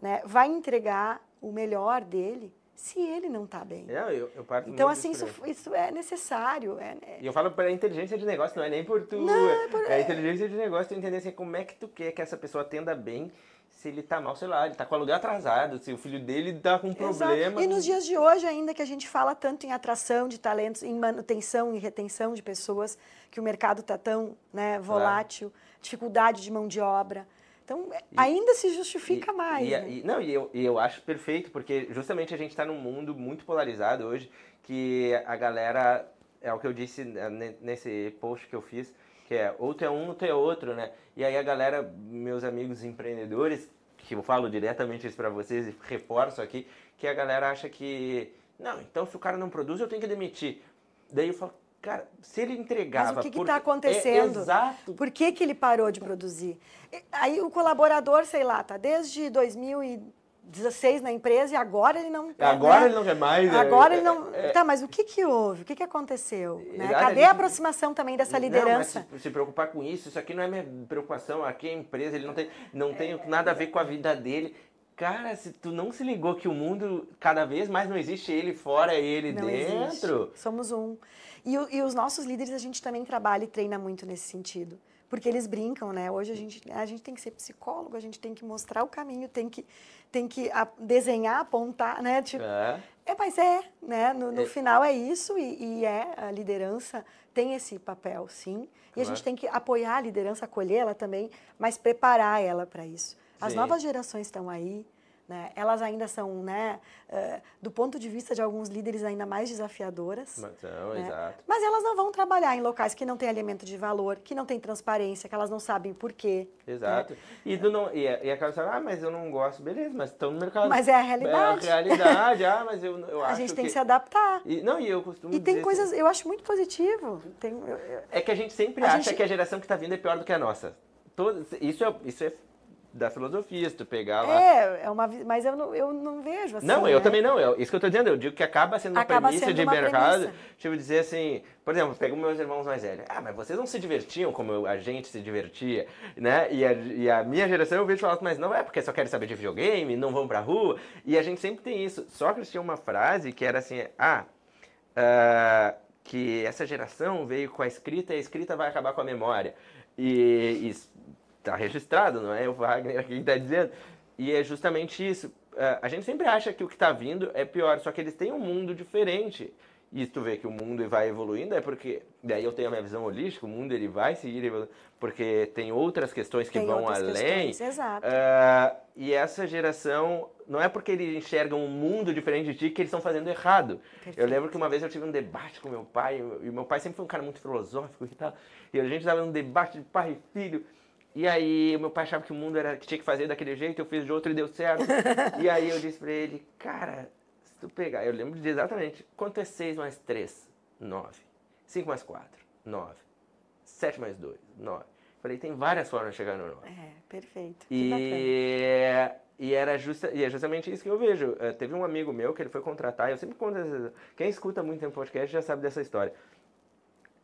né, vai entregar o melhor dele se ele não está bem. Eu parto então, muito assim, isso é necessário. E eu falo para a inteligência de negócio, não é nem por tu. Não, é a inteligência de negócio, tu entender assim, como é que tu quer que essa pessoa atenda bem se ele tá mal, sei lá, ele tá com o aluguel atrasado, se o filho dele tá com problema. E nos dias de hoje ainda que a gente fala tanto em atração de talentos, em manutenção e retenção de pessoas, que o mercado tá tão, né, volátil, dificuldade de mão de obra. Então, ainda se justifica mais. Eu acho perfeito, porque justamente a gente está num mundo muito polarizado hoje, que a galera, é o que eu disse nesse post que eu fiz, que é ou tu é um ou tu é outro, né? E aí a galera, meus amigos empreendedores, que eu falo diretamente isso para vocês e reforço aqui, que a galera acha que, não, então se o cara não produz, eu tenho que demitir. Daí eu falo, cara, se ele entregava... Mas o que está acontecendo? Exato. Por que ele parou de produzir? Aí o colaborador, sei lá, tá desde 2016 na empresa e agora ele não... Agora ele não quer mais. Agora ele não... Tá, mas o que houve? O que aconteceu? Né? Cadê a aproximação também dessa liderança? Não, mas se preocupar com isso aqui não é minha preocupação, aqui é a empresa, ele não tem nada a ver com a vida dele. Cara, se tu não se ligou que o mundo cada vez mais não existe ele fora, ele não dentro. Existe. Somos um. E os nossos líderes, a gente também trabalha e treina muito nesse sentido. Porque eles brincam, né? Hoje a gente tem que ser psicólogo, a gente tem que mostrar o caminho, tem que desenhar, apontar, né? Tipo, mas né? No final é isso e a liderança tem esse papel, sim. E a gente tem que apoiar a liderança, acolher ela também, mas preparar ela para isso. As novas gerações estão aí, né? Elas ainda são, né, do ponto de vista de alguns líderes, ainda mais desafiadoras. Né? Exato. Mas elas não vão trabalhar em locais que não têm alimento de valor, que não têm transparência, que elas não sabem por quê. Exato. Né? E aquela história, mas eu não gosto, beleza, mas estão no mercado. Mas é a realidade. É a realidade, mas eu acho a gente tem que se adaptar. E eu costumo dizer... E tem coisas, eu acho muito positivo. É que a gente sempre acha que a geração que está vindo é pior do que a nossa. Isso é da filosofia, se tu pegar lá... mas eu não vejo assim. Não, eu também não. Isso que eu tô dizendo, eu digo que acaba sendo uma premissa de mercado. Tipo, dizer assim, por exemplo, pego meus irmãos mais velhos. Mas vocês não se divertiam como a gente se divertia, né? E a minha geração eu vejo falar, mas não é porque só querem saber de videogame, não vão pra rua. E a gente sempre tem isso. Sócrates tinha uma frase que era assim, que essa geração veio com a escrita vai acabar com a memória. E está registrado, não é o Wagner quem está dizendo. E é justamente isso. A gente sempre acha que o que está vindo é pior, só que eles têm um mundo diferente. E tu vê que o mundo vai evoluindo, é porque, daí eu tenho a minha visão holística, o mundo ele vai seguir evoluindo, porque tem outras questões que vão além. Exato. E essa geração, não é porque eles enxergam um mundo diferente de ti que eles estão fazendo errado. Perfeito. Eu lembro que uma vez eu tive um debate com meu pai, e meu pai sempre foi um cara muito filosófico e tal, e a gente estava num debate de pai e filho, e aí o meu pai achava que o mundo era que tinha que fazer daquele jeito, eu fiz de outro e deu certo. E aí eu disse pra ele, cara, se tu pegar, eu lembro de exatamente, quanto é 6 mais 3? 9. 5 mais 4? 9. 7 mais 2? 9. Falei, tem várias formas de chegar no 9. Perfeito. E é justamente isso que eu vejo. Teve um amigo meu que ele foi contratar, eu sempre conto quem escuta muito em podcast já sabe dessa história.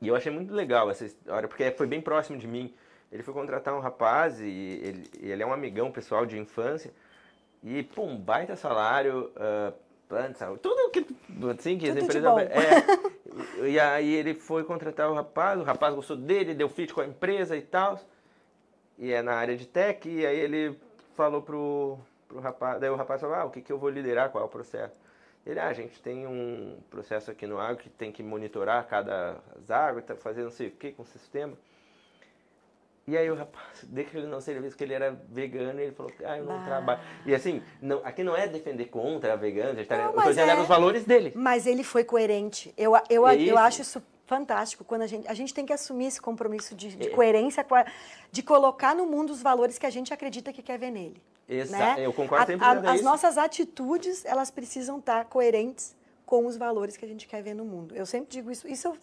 E eu achei muito legal essa história, porque foi bem próximo de mim. Ele foi contratar um rapaz e ele é um amigão pessoal de infância. E, pum, baita salário, plano de saúde, tudo que assim, que as empresas... E aí ele foi contratar o rapaz gostou dele, deu fit com a empresa e tal. E é na área de tech, e aí ele falou pro rapaz, daí o rapaz falou, o que eu vou liderar, qual é o processo? Ele, a gente tem um processo aqui no agro que tem que monitorar as águas, tá fazendo não sei o que com o sistema. E aí o rapaz, declinou o serviço, que ele era vegano, e ele falou, eu não trabalho. E assim, aqui não é defender contra veganos, eu tô dizendo os valores dele. Mas ele foi coerente. Eu acho isso fantástico, quando a gente tem que assumir esse compromisso de coerência, de colocar no mundo os valores que a gente acredita que quer ver nele. Exato, né? Eu concordo sempre com As nossas atitudes, elas precisam estar coerentes com os valores que a gente quer ver no mundo. Eu sempre digo isso eu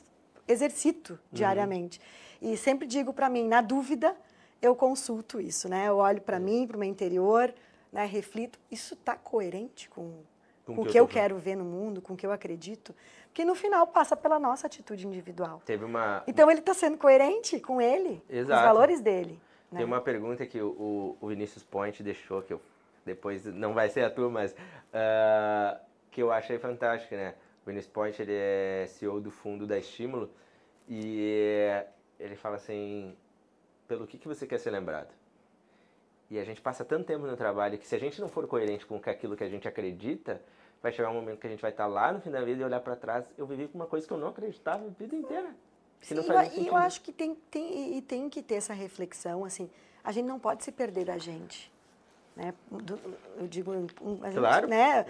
exercito diariamente. E sempre digo para mim, na dúvida, eu consulto isso, né? Eu olho para mim, para o meu interior, né? Reflito, isso está coerente com o que eu quero ver no mundo, com o que eu acredito? Porque no final passa pela nossa atitude individual. Então ele está sendo coerente com ele, com os valores dele. Né? Tem uma pergunta que o Vinícius Point deixou, que depois não vai ser a tua, mas que eu achei fantástica, né? O Vinícius Point, ele é CEO do fundo da Estímulo e ele fala assim, pelo que você quer ser lembrado? E a gente passa tanto tempo no trabalho que se a gente não for coerente com aquilo que a gente acredita, vai chegar um momento que a gente vai estar lá no fim da vida e olhar para trás, eu vivi com uma coisa que eu não acreditava a vida inteira. Sim, e eu acho que tem que ter essa reflexão, assim, a gente não pode se perder da gente. Né? Eu digo, claro. Né?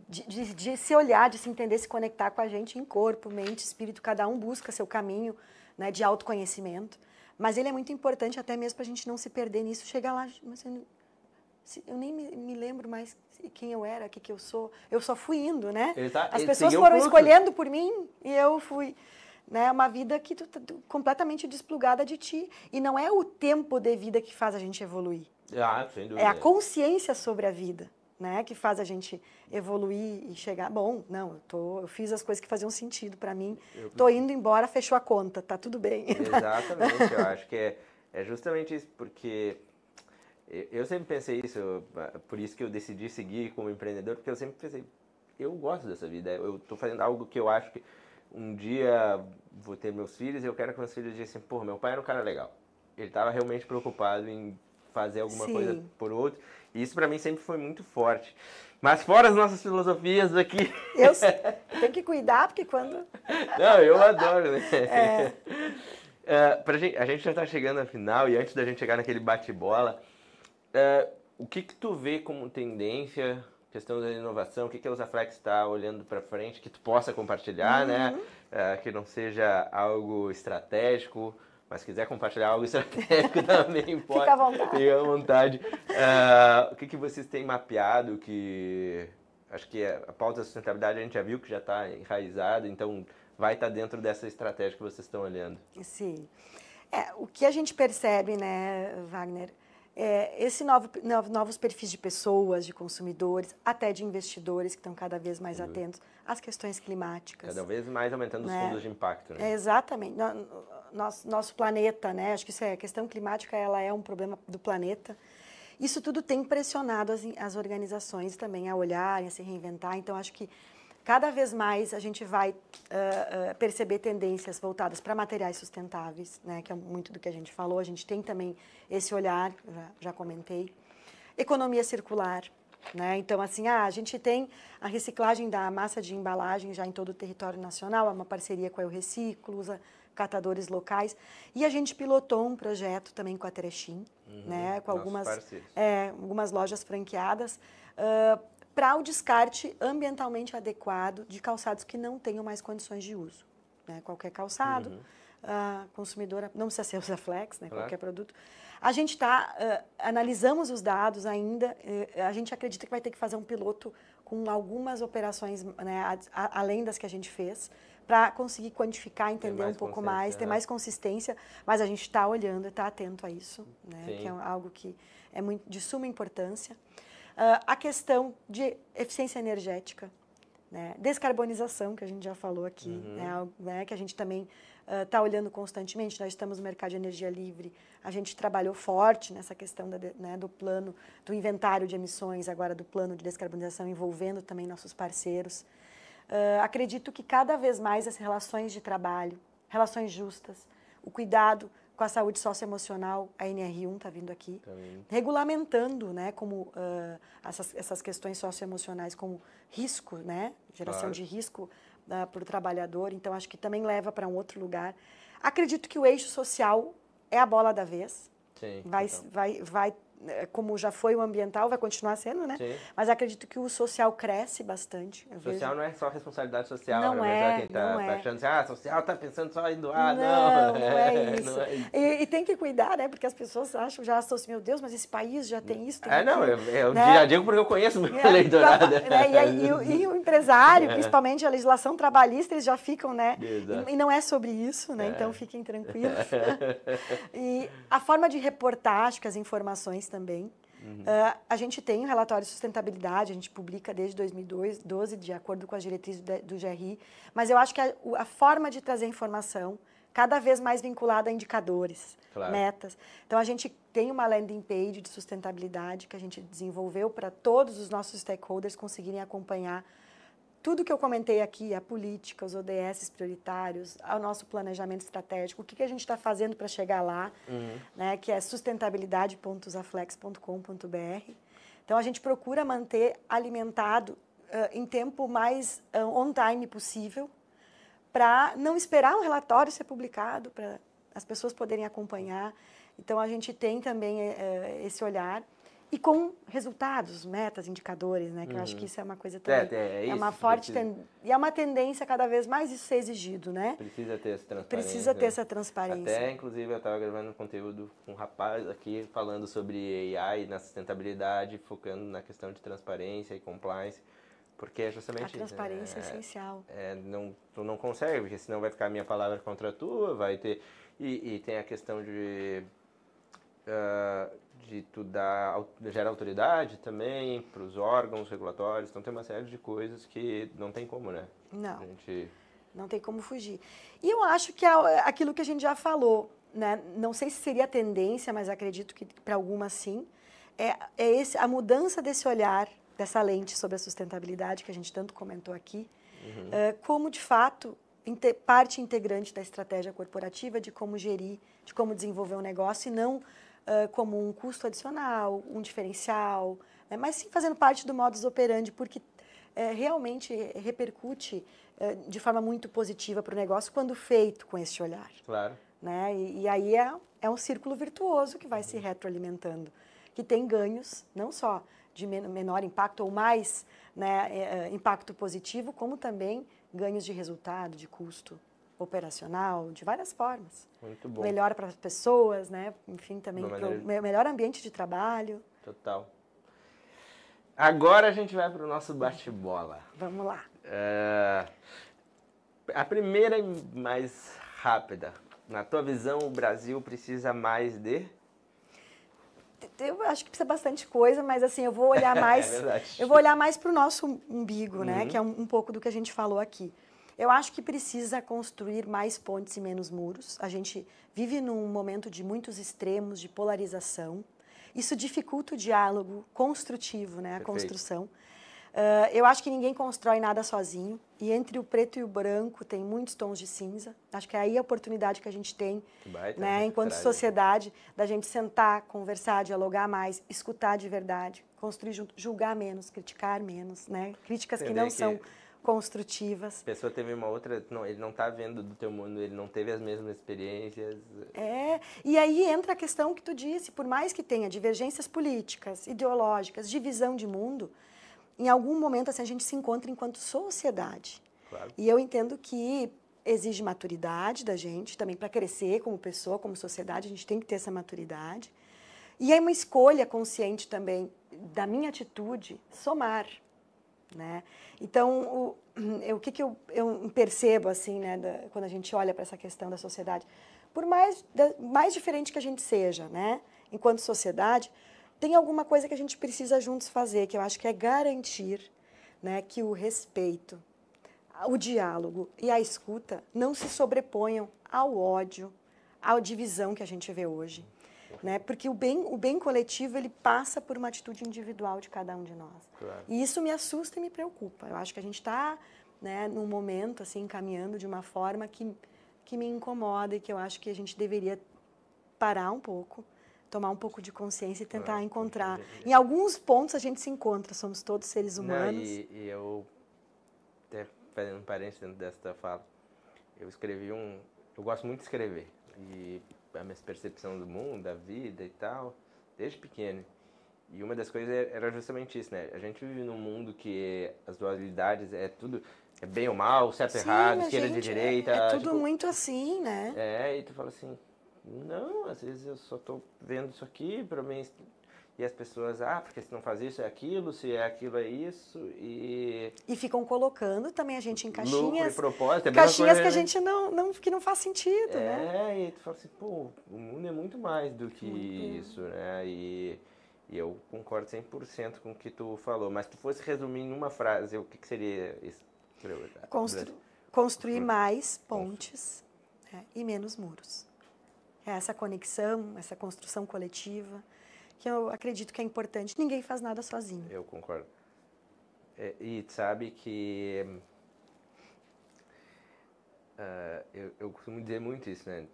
De se olhar, de se entender, se conectar com a gente em corpo, mente, espírito, cada um busca seu caminho, né, de autoconhecimento, mas ele é muito importante até mesmo para a gente não se perder nisso, chegar lá, mas eu nem me lembro mais quem eu era, o que eu sou, eu só fui indo, né? As pessoas foram escolhendo por mim e eu fui, né? Uma vida que completamente desplugada de ti, e não é o tempo de vida que faz a gente evoluir, sem dúvida. É a consciência sobre a vida, né, que faz a gente evoluir e chegar, eu fiz as coisas que faziam sentido para mim, tô indo embora, fechou a conta, tá tudo bem. Exatamente, eu acho que é justamente isso, porque eu sempre pensei isso, por isso que eu decidi seguir como empreendedor, porque eu sempre pensei, eu gosto dessa vida, eu tô fazendo algo que eu acho que um dia vou ter meus filhos e eu quero que meus filhos digam assim, meu pai era um cara legal, ele estava realmente preocupado em fazer alguma coisa por outro. E isso para mim sempre foi muito forte. Mas fora as nossas filosofias aqui... Eu tenho que cuidar, porque quando... Não, eu adoro, né? A gente já está chegando ao final, e antes da gente chegar naquele bate-bola, o que tu vê como tendência, questão da inovação, o que a Usaflex está olhando para frente, que tu possa compartilhar, né? Que não seja algo estratégico, mas se quiser compartilhar algo estratégico também pode. Fica à vontade. Fica à vontade. O que vocês têm mapeado que... Acho que a pauta da sustentabilidade a gente já viu que já está enraizada, então vai estar dentro dessa estratégia que vocês estão olhando. Sim. O que a gente percebe, né, Wagner, novos perfis de pessoas, de consumidores, até de investidores que estão cada vez mais atentos às questões climáticas. Cada vez mais aumentando os fundos de impacto, né? Exatamente. Nosso planeta, né? Acho que a questão climática ela é um problema do planeta. Isso tudo tem pressionado as organizações também a olharem, a se reinventar. Então, acho que cada vez mais a gente vai perceber tendências voltadas para materiais sustentáveis, né, que é muito do que a gente falou. A gente tem também esse olhar, já comentei. Economia circular, né? Então, assim, a gente tem a reciclagem da massa de embalagem já em todo o território nacional, é uma parceria com a Eu Reciclo, usa catadores locais. E a gente pilotou um projeto também com a Terechim, né, com algumas lojas franqueadas, para o descarte ambientalmente adequado de calçados que não tenham mais condições de uso. Né? Qualquer calçado, a consumidora, não precisa ser Usaflex, né? Qualquer produto. A gente analisamos os dados ainda, a gente acredita que vai ter que fazer um piloto com algumas operações, né, além das que a gente fez, para conseguir quantificar, entender um pouco mais, ter mais consistência, mas a gente está olhando e está atento a isso, né? Que é algo que é de suma importância. A questão de eficiência energética, né? Descarbonização, que a gente já falou aqui, né? Que a gente também está olhando constantemente. Nós estamos no mercado de energia livre, a gente trabalhou forte nessa questão do plano, do inventário de emissões, agora do plano de descarbonização, envolvendo também nossos parceiros. Acredito que cada vez mais as relações de trabalho, relações justas, o cuidado com a saúde socioemocional, a NR1 está vindo aqui, regulamentando, né, como essas questões socioemocionais como risco, né, geração de risco para o trabalhador. Então, acho que também leva para um outro lugar. Acredito que o eixo social é a bola da vez. Sim, vai, como já foi o ambiental, vai continuar sendo, né? Sim. Mas acredito que o social cresce bastante. O social não é só responsabilidade social, não né? é, Tá achando assim, social está pensando só em doar, não é isso. Não é isso. E tem que cuidar, né? Porque as pessoas já associam, meu Deus, mas esse país já tem isso, tem não, aquilo, eu né? já digo porque eu conheço meu eleitorado. E o empresário, principalmente a legislação trabalhista, eles já ficam, né? E não é sobre isso, né? Então fiquem tranquilos. E a forma de reportar, acho que as informações também. A gente tem um relatório de sustentabilidade, a gente publica desde 2012, de acordo com as diretrizes do GRI, mas eu acho que a forma de trazer informação cada vez mais vinculada a indicadores, metas. Então, a gente tem uma landing page de sustentabilidade que a gente desenvolveu para todos os nossos stakeholders conseguirem acompanhar tudo que eu comentei aqui, a política, os ODS prioritários, o nosso planejamento estratégico, o que a gente está fazendo para chegar lá, né, que é sustentabilidade.usaflex.com.br. Então, a gente procura manter alimentado em tempo mais on time possível, para não esperar um relatório ser publicado, para as pessoas poderem acompanhar. Então, a gente tem também esse olhar. E com resultados, metas, indicadores, né? Que eu acho que isso é uma coisa também. É uma forte e é uma tendência cada vez mais isso ser exigido, né? Precisa ter essa transparência. Precisa ter essa transparência. Até, inclusive, eu estava gravando um conteúdo com um rapaz aqui falando sobre AI na sustentabilidade, focando na questão de transparência e compliance, porque é justamente isso. A transparência é essencial. Tu não consegue, porque senão vai ficar a minha palavra contra a tua, vai ter... E tem a questão de tu gera autoridade também para os órgãos regulatórios, então tem uma série de coisas que não tem como, né? Não, não tem como fugir. E eu acho que é aquilo que a gente já falou, né? Não sei se seria a tendência, mas acredito que para algumas sim, a mudança desse olhar, dessa lente sobre a sustentabilidade que a gente tanto comentou aqui, como de fato parte integrante da estratégia corporativa de como gerir, de como desenvolver um negócio e não como um custo adicional, um diferencial, né? Mas sim fazendo parte do modus operandi, porque realmente repercute de forma muito positiva para o negócio quando feito com esse olhar. Claro. Né? E aí é um círculo virtuoso que vai se retroalimentando, que tem ganhos não só de menor impacto ou mais, né, impacto positivo, como também ganhos de resultado, de custo operacional, de várias formas. Muito bom. Melhor para as pessoas, né? Enfim, também para o melhor ambiente de trabalho. Total. Agora a gente vai para o nosso bate-bola. Vamos lá. A primeira e mais rápida. Na tua visão, o Brasil precisa mais de? Eu acho que precisa bastante coisa, mas assim, eu vou olhar mais, eu vou olhar mais para o nosso umbigo, né? Que é um pouco do que a gente falou aqui. Eu acho que precisa construir mais pontes e menos muros. A gente vive num momento de muitos extremos, de polarização. Isso dificulta o diálogo construtivo, né? A construção. Eu acho que ninguém constrói nada sozinho. E entre o preto e o branco tem muitos tons de cinza. Acho que é aí a oportunidade que a gente tem, né, enquanto sociedade, da gente sentar, conversar, dialogar mais, escutar de verdade, construir, julgar menos, criticar menos, né? Críticas que não são construtivas. A pessoa teve uma outra... Não, ele não está vendo do teu mundo, ele não teve as mesmas experiências. E aí entra a questão que tu disse, por mais que tenha divergências políticas, ideológicas, de visão de mundo, em algum momento assim, a gente se encontra enquanto sociedade. Claro. E eu entendo que exige maturidade da gente também para crescer como pessoa, como sociedade, a gente tem que ter essa maturidade. E é uma escolha consciente também da minha atitude somar, né? Então, o que eu percebo assim, né, quando a gente olha para essa questão da sociedade, por mais diferente que a gente seja, né, enquanto sociedade, tem alguma coisa que a gente precisa juntos fazer, que eu acho que é garantir, né, que o respeito, o diálogo e a escuta não se sobreponham ao ódio, à divisão que a gente vê hoje. Né? Porque o bem coletivo, ele passa por uma atitude individual de cada um de nós. Claro. E isso me assusta e me preocupa. Eu acho que a gente está, né, num momento assim, caminhando de uma forma que me incomoda e que eu acho que a gente deveria parar um pouco, tomar um pouco de consciência e tentar encontrar. Em alguns pontos a gente se encontra, somos todos seres humanos. Não, e eu, até fazendo um parênteses dentro dessa fala, eu escrevi eu gosto muito de escrever, e a minha percepção do mundo, da vida e tal, desde pequeno. E uma das coisas era justamente isso, né? A gente vive num mundo que as dualidades é tudo, é bem ou mal, certo ou errado, esquerda e direita. É tudo tipo, muito assim, né? E tu fala assim, não, às vezes eu só tô vendo isso aqui, pra mim... E as pessoas, porque se não faz isso é aquilo, se é aquilo é isso, e ficam colocando também a gente em caixinhas. Lucro e propósito, caixinhas que a gente que não faz sentido, né? E tu fala assim, pô, o mundo é muito mais do que isso, né? E eu concordo 100% com o que tu falou, mas se tu fosse resumir em uma frase, o que seria isso? Construir mais pontes, né, e menos muros. Essa conexão, essa construção coletiva, que eu acredito que é importante. Ninguém faz nada sozinho. Eu concordo. E sabe que eu costumo dizer muito isso, né?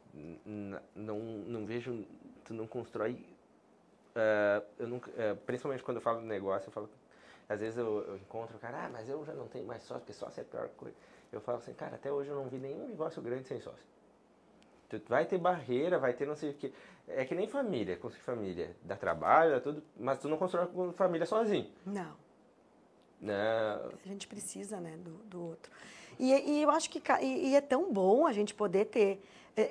Não vejo, tu não constrói. Eu nunca, principalmente quando eu falo de negócio, eu falo, às vezes eu encontro o cara, mas eu já não tenho mais sócio, porque sócio é a pior coisa. Eu falo assim, cara, até hoje eu não vi nenhum negócio grande sem sócio. Tu vai ter barreira, vai ter não sei o que. É que nem família, construir família. Dá trabalho, dá tudo, mas tu não constrói família sozinho. Não. Não. A gente precisa, né, do outro. E eu acho que é tão bom a gente poder ter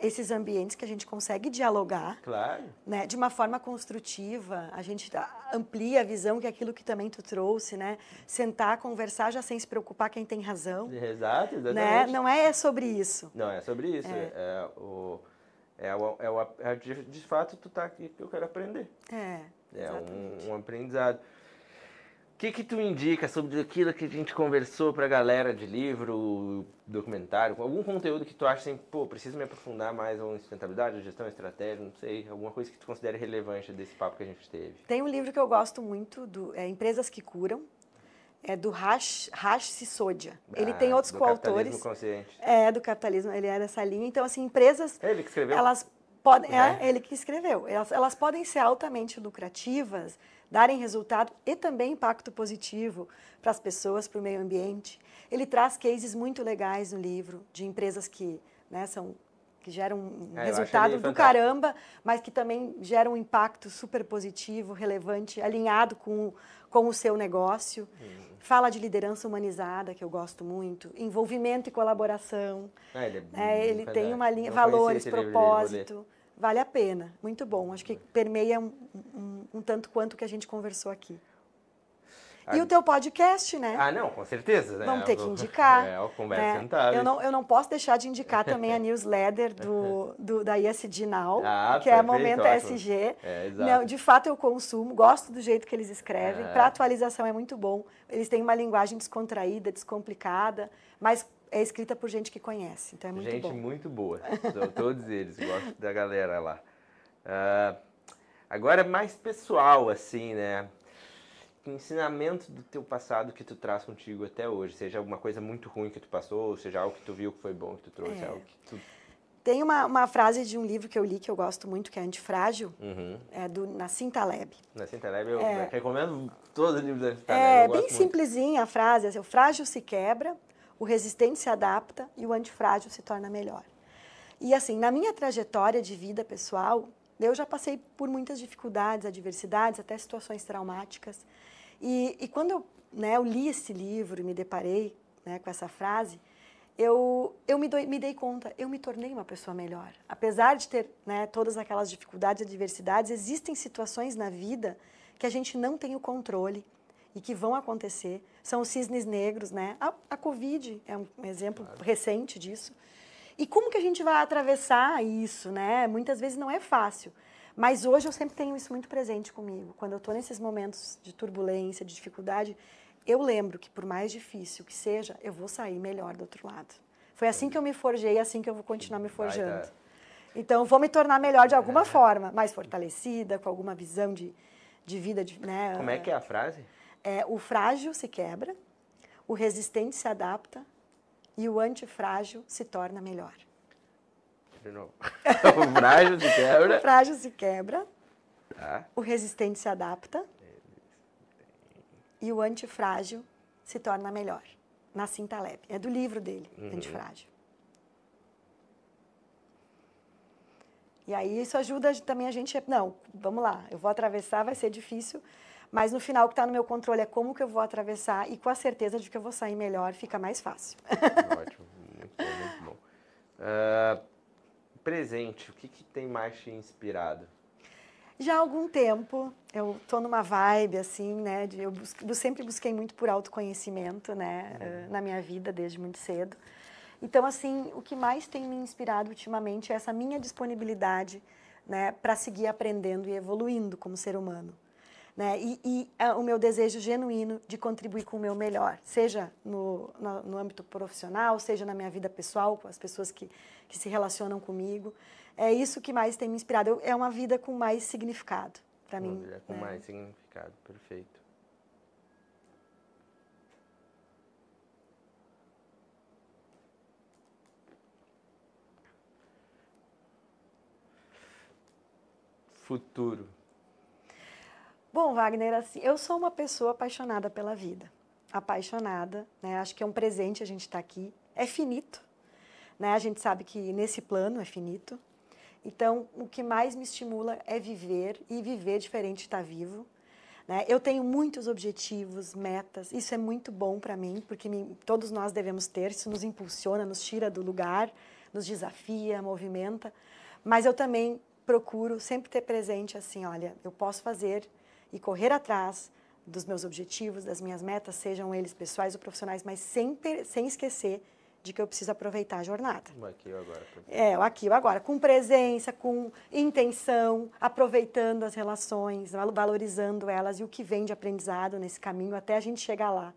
esses ambientes que a gente consegue dialogar. Claro. Né, de uma forma construtiva, a gente amplia a visão, que é aquilo que também tu trouxe, né? Sentar, conversar, já sem se preocupar quem tem razão. Exato, exatamente. Né? Não é sobre isso. Não, é sobre isso. De fato, tu tá aqui porque eu quero aprender. Exatamente. Um aprendizado. O que tu indica sobre aquilo que a gente conversou pra galera de livro, documentário, algum conteúdo que tu acha assim, pô, preciso me aprofundar mais em sustentabilidade, gestão, estratégia, não sei, alguma coisa que tu considere relevante desse papo que a gente teve? Tem um livro que eu gosto muito, Empresas que Curam, é do Raj Sisodia. Ele tem outros coautores. Do capitalismo consciente. Do capitalismo, ele é dessa linha. Então, assim, empresas... Ele que escreveu? Elas podem, ele que escreveu. Elas podem ser altamente lucrativas, darem resultado e também impacto positivo para as pessoas, para o meio ambiente. Ele traz cases muito legais no livro, de empresas que, né, que geram um resultado do caramba, mas que também geram um impacto super positivo, relevante, alinhado com o seu negócio. Fala de liderança humanizada, que eu gosto muito, envolvimento e colaboração. Ele tem uma linha, valores, propósito. Vale a pena, muito bom. Acho que permeia um tanto quanto que a gente conversou aqui. E o teu podcast, né? Ah, não, com certeza, né? Vamos ter que indicar. O Conversa Rentáveis. Eu não posso deixar de indicar também a newsletter da ESG Now, que perfeito, é Momento ótimo. ESG. Exato. Não, de fato eu consumo, gosto do jeito que eles escrevem. Para atualização é muito bom. Eles têm uma linguagem descontraída, descomplicada, mas é escrita por gente que conhece, então é muito bom. Gente muito boa, todos eles, gosto da galera lá. Agora mais pessoal, assim, né? Que ensinamento do teu passado que tu traz contigo até hoje? Seja alguma coisa muito ruim que tu passou, seja algo que tu viu que foi bom que tu trouxe, algo que tu... Tem uma frase de um livro que eu li que eu gosto muito, que é Antifrágil, do Nassim Taleb. Nassim Taleb, eu recomendo todos os livros da Nassim Taleb. É bem simplesinha a frase, assim, o frágil se quebra, o resistente se adapta e o antifrágil se torna melhor. E assim, na minha trajetória de vida pessoal, eu já passei por muitas dificuldades, adversidades, até situações traumáticas. E quando eu li esse livro e me deparei, né, com essa frase, eu me dei conta, eu me tornei uma pessoa melhor. Apesar de ter, né, todas aquelas dificuldades e adversidades, existem situações na vida que a gente não tem o controle e que vão acontecer. São os cisnes negros, né? A Covid é um exemplo recente disso. E como que a gente vai atravessar isso, né? Muitas vezes não é fácil. Mas hoje eu sempre tenho isso muito presente comigo. Quando eu estou nesses momentos de turbulência, de dificuldade, eu lembro que por mais difícil que seja, eu vou sair melhor do outro lado. Foi assim que eu me forjei, assim que eu vou continuar me forjando. Então, vou me tornar melhor de alguma forma, mais fortalecida, com alguma visão de vida. Né? Como é que é a frase? O frágil se quebra, o resistente se adapta e o antifrágil se torna melhor. De novo. O frágil se quebra. O frágil se quebra, Tá. O resistente se adapta e o antifrágil se torna melhor. Nassim Taleb. É do livro dele, Antifrágil. E aí isso ajuda também a gente... Não, vamos lá, eu vou atravessar, vai ser difícil, mas no final o que está no meu controle é como que eu vou atravessar e com a certeza de que eu vou sair melhor, fica mais fácil. Ótimo, muito bom, muito bom. Presente, o que tem mais te inspirado? Já há algum tempo, eu estou numa vibe, assim, né, eu sempre busquei muito por autoconhecimento, né, na minha vida, desde muito cedo. Então, assim, o que mais tem me inspirado ultimamente é essa minha disponibilidade, né, para seguir aprendendo e evoluindo como ser humano. Né, e o meu desejo genuíno de contribuir com o meu melhor, seja no âmbito profissional, seja na minha vida pessoal, com as pessoas que se relacionam comigo. É isso que mais tem me inspirado. É uma vida com mais significado para mim. Uma vida com mais significado, perfeito. Futuro. Bom, Wagner, assim, eu sou uma pessoa apaixonada pela vida. Apaixonada, né? Acho que é um presente a gente estar aqui. É finito, né? A gente sabe que nesse plano é finito. Então, o que mais me estimula é viver, e viver diferente de estar vivo. Né? Eu tenho muitos objetivos, metas, isso é muito bom para mim, porque todos nós devemos ter, isso nos impulsiona, nos tira do lugar, nos desafia, movimenta. Mas eu também procuro sempre ter presente assim, olha, eu posso fazer e correr atrás dos meus objetivos, das minhas metas, sejam eles pessoais ou profissionais, mas sempre sem esquecer de que eu preciso aproveitar a jornada. O aqui e o agora. O aqui e o agora, com presença, com intenção, aproveitando as relações, valorizando elas e o que vem de aprendizado nesse caminho até a gente chegar lá.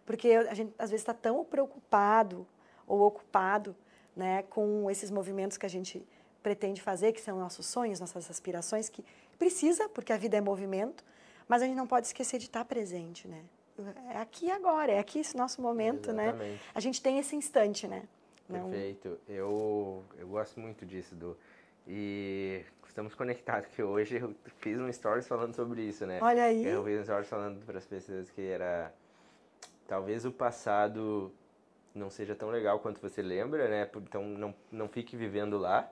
Porque a gente, às vezes, está tão preocupado ou ocupado, né, com esses movimentos que a gente pretende fazer, que são nossos sonhos, nossas aspirações, que precisa, porque a vida é movimento, mas a gente não pode esquecer de estar presente, né? É aqui e agora, é aqui esse nosso momento, exatamente, né? A gente tem esse instante, né? Perfeito. Eu gosto muito disso, Du. E estamos conectados, que hoje eu fiz um stories falando sobre isso, né? Olha aí. Eu fiz um stories falando para as pessoas que era... Talvez o passado não seja tão legal quanto você lembra, né? Então não fique vivendo lá.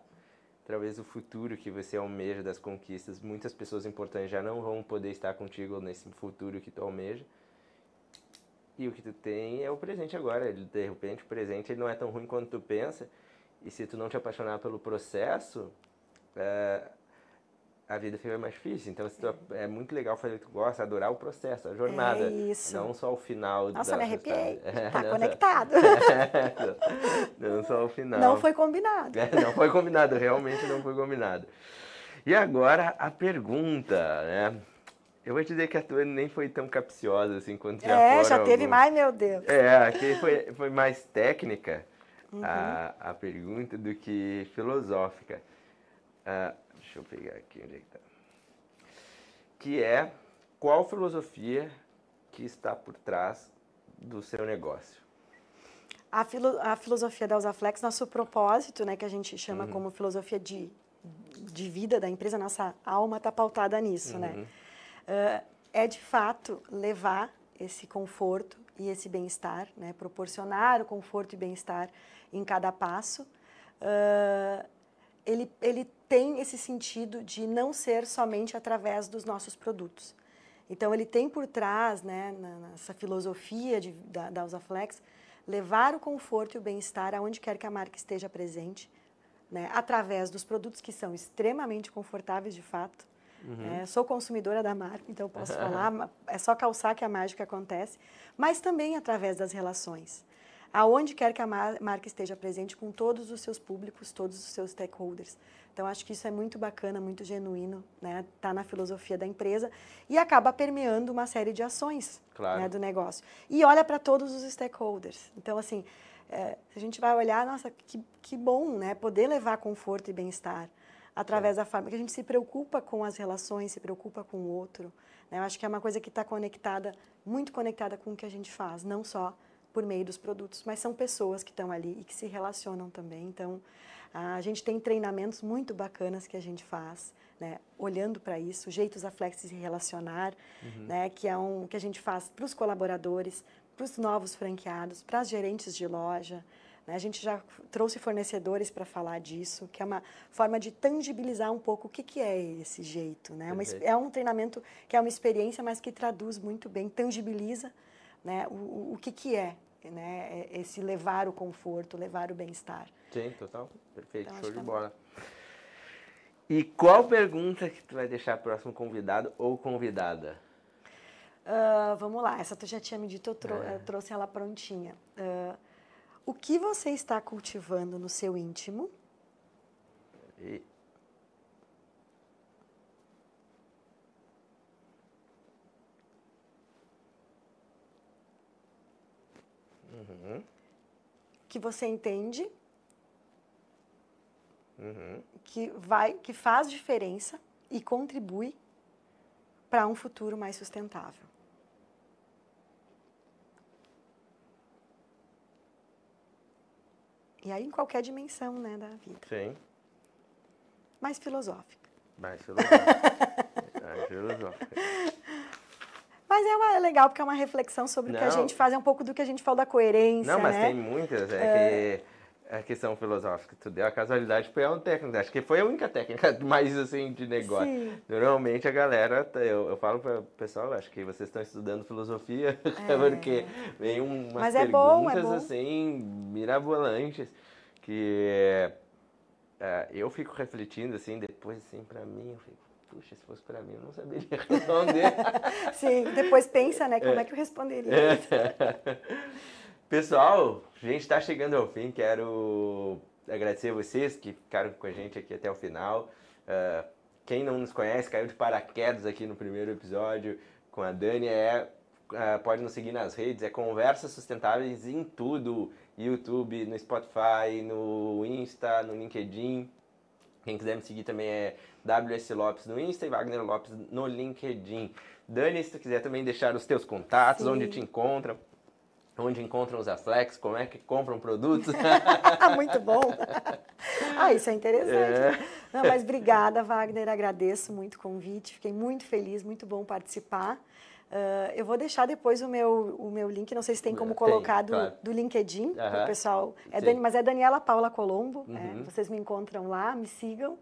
Talvez o futuro que você almeja das conquistas, muitas pessoas importantes já não vão poder estar contigo nesse futuro que tu almeja. E o que tu tem é o presente agora. De repente, o presente ele não é tão ruim quanto tu pensa. E se tu não te apaixonar pelo processo, a vida fica mais difícil. Então, é muito legal fazer o que tu gosta, adorar o processo, a jornada. É isso. Não só o final. Nossa, me arrepiei. Tá não conectado. Não só o final. Não foi combinado. Não foi combinado, realmente não foi combinado. E agora a pergunta, né? Eu vou te dizer que a tua nem foi tão capciosa assim quanto já foram já teve alguns. mais, meu Deus. Aqui foi mais técnica a pergunta do que filosófica. Deixa eu pegar aqui onde é que tá. Que é, qual filosofia que está por trás do seu negócio? A filosofia da Usaflex, nosso propósito, né, que a gente chama como filosofia de vida da empresa, nossa alma está pautada nisso, né? É de fato levar esse conforto e esse bem-estar, né? Proporcionar o conforto e bem-estar em cada passo. Ele tem esse sentido de não ser somente através dos nossos produtos. Então, ele tem por trás, né, nessa filosofia da Usaflex, levar o conforto e o bem-estar aonde quer que a marca esteja presente, né, através dos produtos que são extremamente confortáveis de fato. Sou consumidora da marca, então posso falar, é só calçar que a mágica acontece, mas também através das relações. Aonde quer que a marca esteja presente com todos os seus públicos, todos os seus stakeholders. Então, acho que isso é muito bacana, muito genuíno, né? Tá na filosofia da empresa e acaba permeando uma série de ações, claro, né, do negócio. E olha para todos os stakeholders. Então, assim, a gente vai olhar, nossa, que bom, né? Poder levar conforto e bem-estar através da forma que a gente se preocupa com as relações, se preocupa com o outro. Né? Eu acho que é uma coisa que está conectada, muito conectada com o que a gente faz, não só por meio dos produtos, mas são pessoas que estão ali e que se relacionam também. Então, a gente tem treinamentos muito bacanas que a gente faz, né, olhando para isso, jeitos a Flex se relacionar, né, que é que a gente faz para os colaboradores, para os novos franqueados, para as gerentes de loja. Né, a gente já trouxe fornecedores para falar disso, que é uma forma de tangibilizar um pouco o que é esse jeito. Né? É um treinamento que é uma experiência, mas que traduz muito bem, tangibiliza, né, o que é, né, esse levar o conforto, levar o bem-estar. Sim, total. Perfeito, Então, show de bola. E qual pergunta que tu vai deixar para o próximo convidado ou convidada? Vamos lá, essa tu já tinha me dito, eu trouxe ela prontinha. O que você está cultivando no seu íntimo? Que você entende que faz diferença e contribui para um futuro mais sustentável. E aí em qualquer dimensão, né, da vida. Sim. Mais filosófica. Mais filosófica. Mas é legal porque é uma reflexão sobre o que a gente faz, é um pouco do que a gente fala da coerência, Não, mas né? tem muitas, que são filosóficas. Tu deu a casualidade, foi uma técnica. Acho que foi a única técnica mais, assim, de negócio. Sim. Normalmente a galera, eu falo para o pessoal, acho que vocês estão estudando filosofia, porque vem umas perguntas, assim, mirabolantes, que eu fico refletindo, assim, depois, assim, para mim, eu fico, puxa, se fosse para mim, eu não saberia responder. Sim, depois pensa, né, como é que eu responderia isso. Pessoal, a gente está chegando ao fim. Quero agradecer a vocês que ficaram com a gente aqui até o final. Quem não nos conhece, caiu de paraquedas aqui no primeiro episódio com a Dani, pode nos seguir nas redes, é Conversas Sustentáveis em tudo, YouTube, no Spotify, no Insta, no LinkedIn. Quem quiser me seguir também é WS Lopes no Insta e Wagner Lopes no LinkedIn. Dani, se tu quiser também deixar os teus contatos, Sim. onde te encontram. Onde encontram os Aflex, como é que compram produtos. Muito bom. Isso é interessante. Não, mas obrigada, Wagner, agradeço muito o convite, fiquei muito feliz, muito bom participar. Eu vou deixar depois o meu link, não sei se tem como colocar do LinkedIn, para o pessoal. Mas é Daniela Paula Colombo, vocês me encontram lá, me sigam,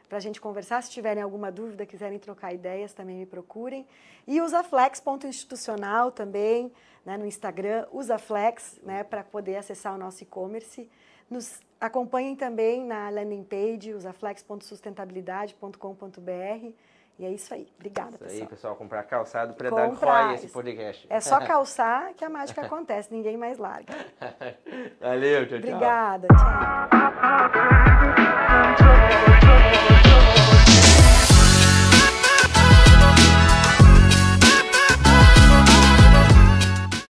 para a gente conversar. Se tiverem alguma dúvida, quiserem trocar ideias, também me procurem. E usaflex.institucional também, né, no Instagram, usaflex, né, para poder acessar o nosso e-commerce. Acompanhem também na landing page, usaflex.sustentabilidade.com.br. E é isso aí. Obrigada, pessoal. Isso aí, pessoal. Comprar calçado para dar ROI esse podcast. É só calçar que a mágica acontece. Ninguém mais larga. Valeu, tchau, tchau. Obrigada, tchau.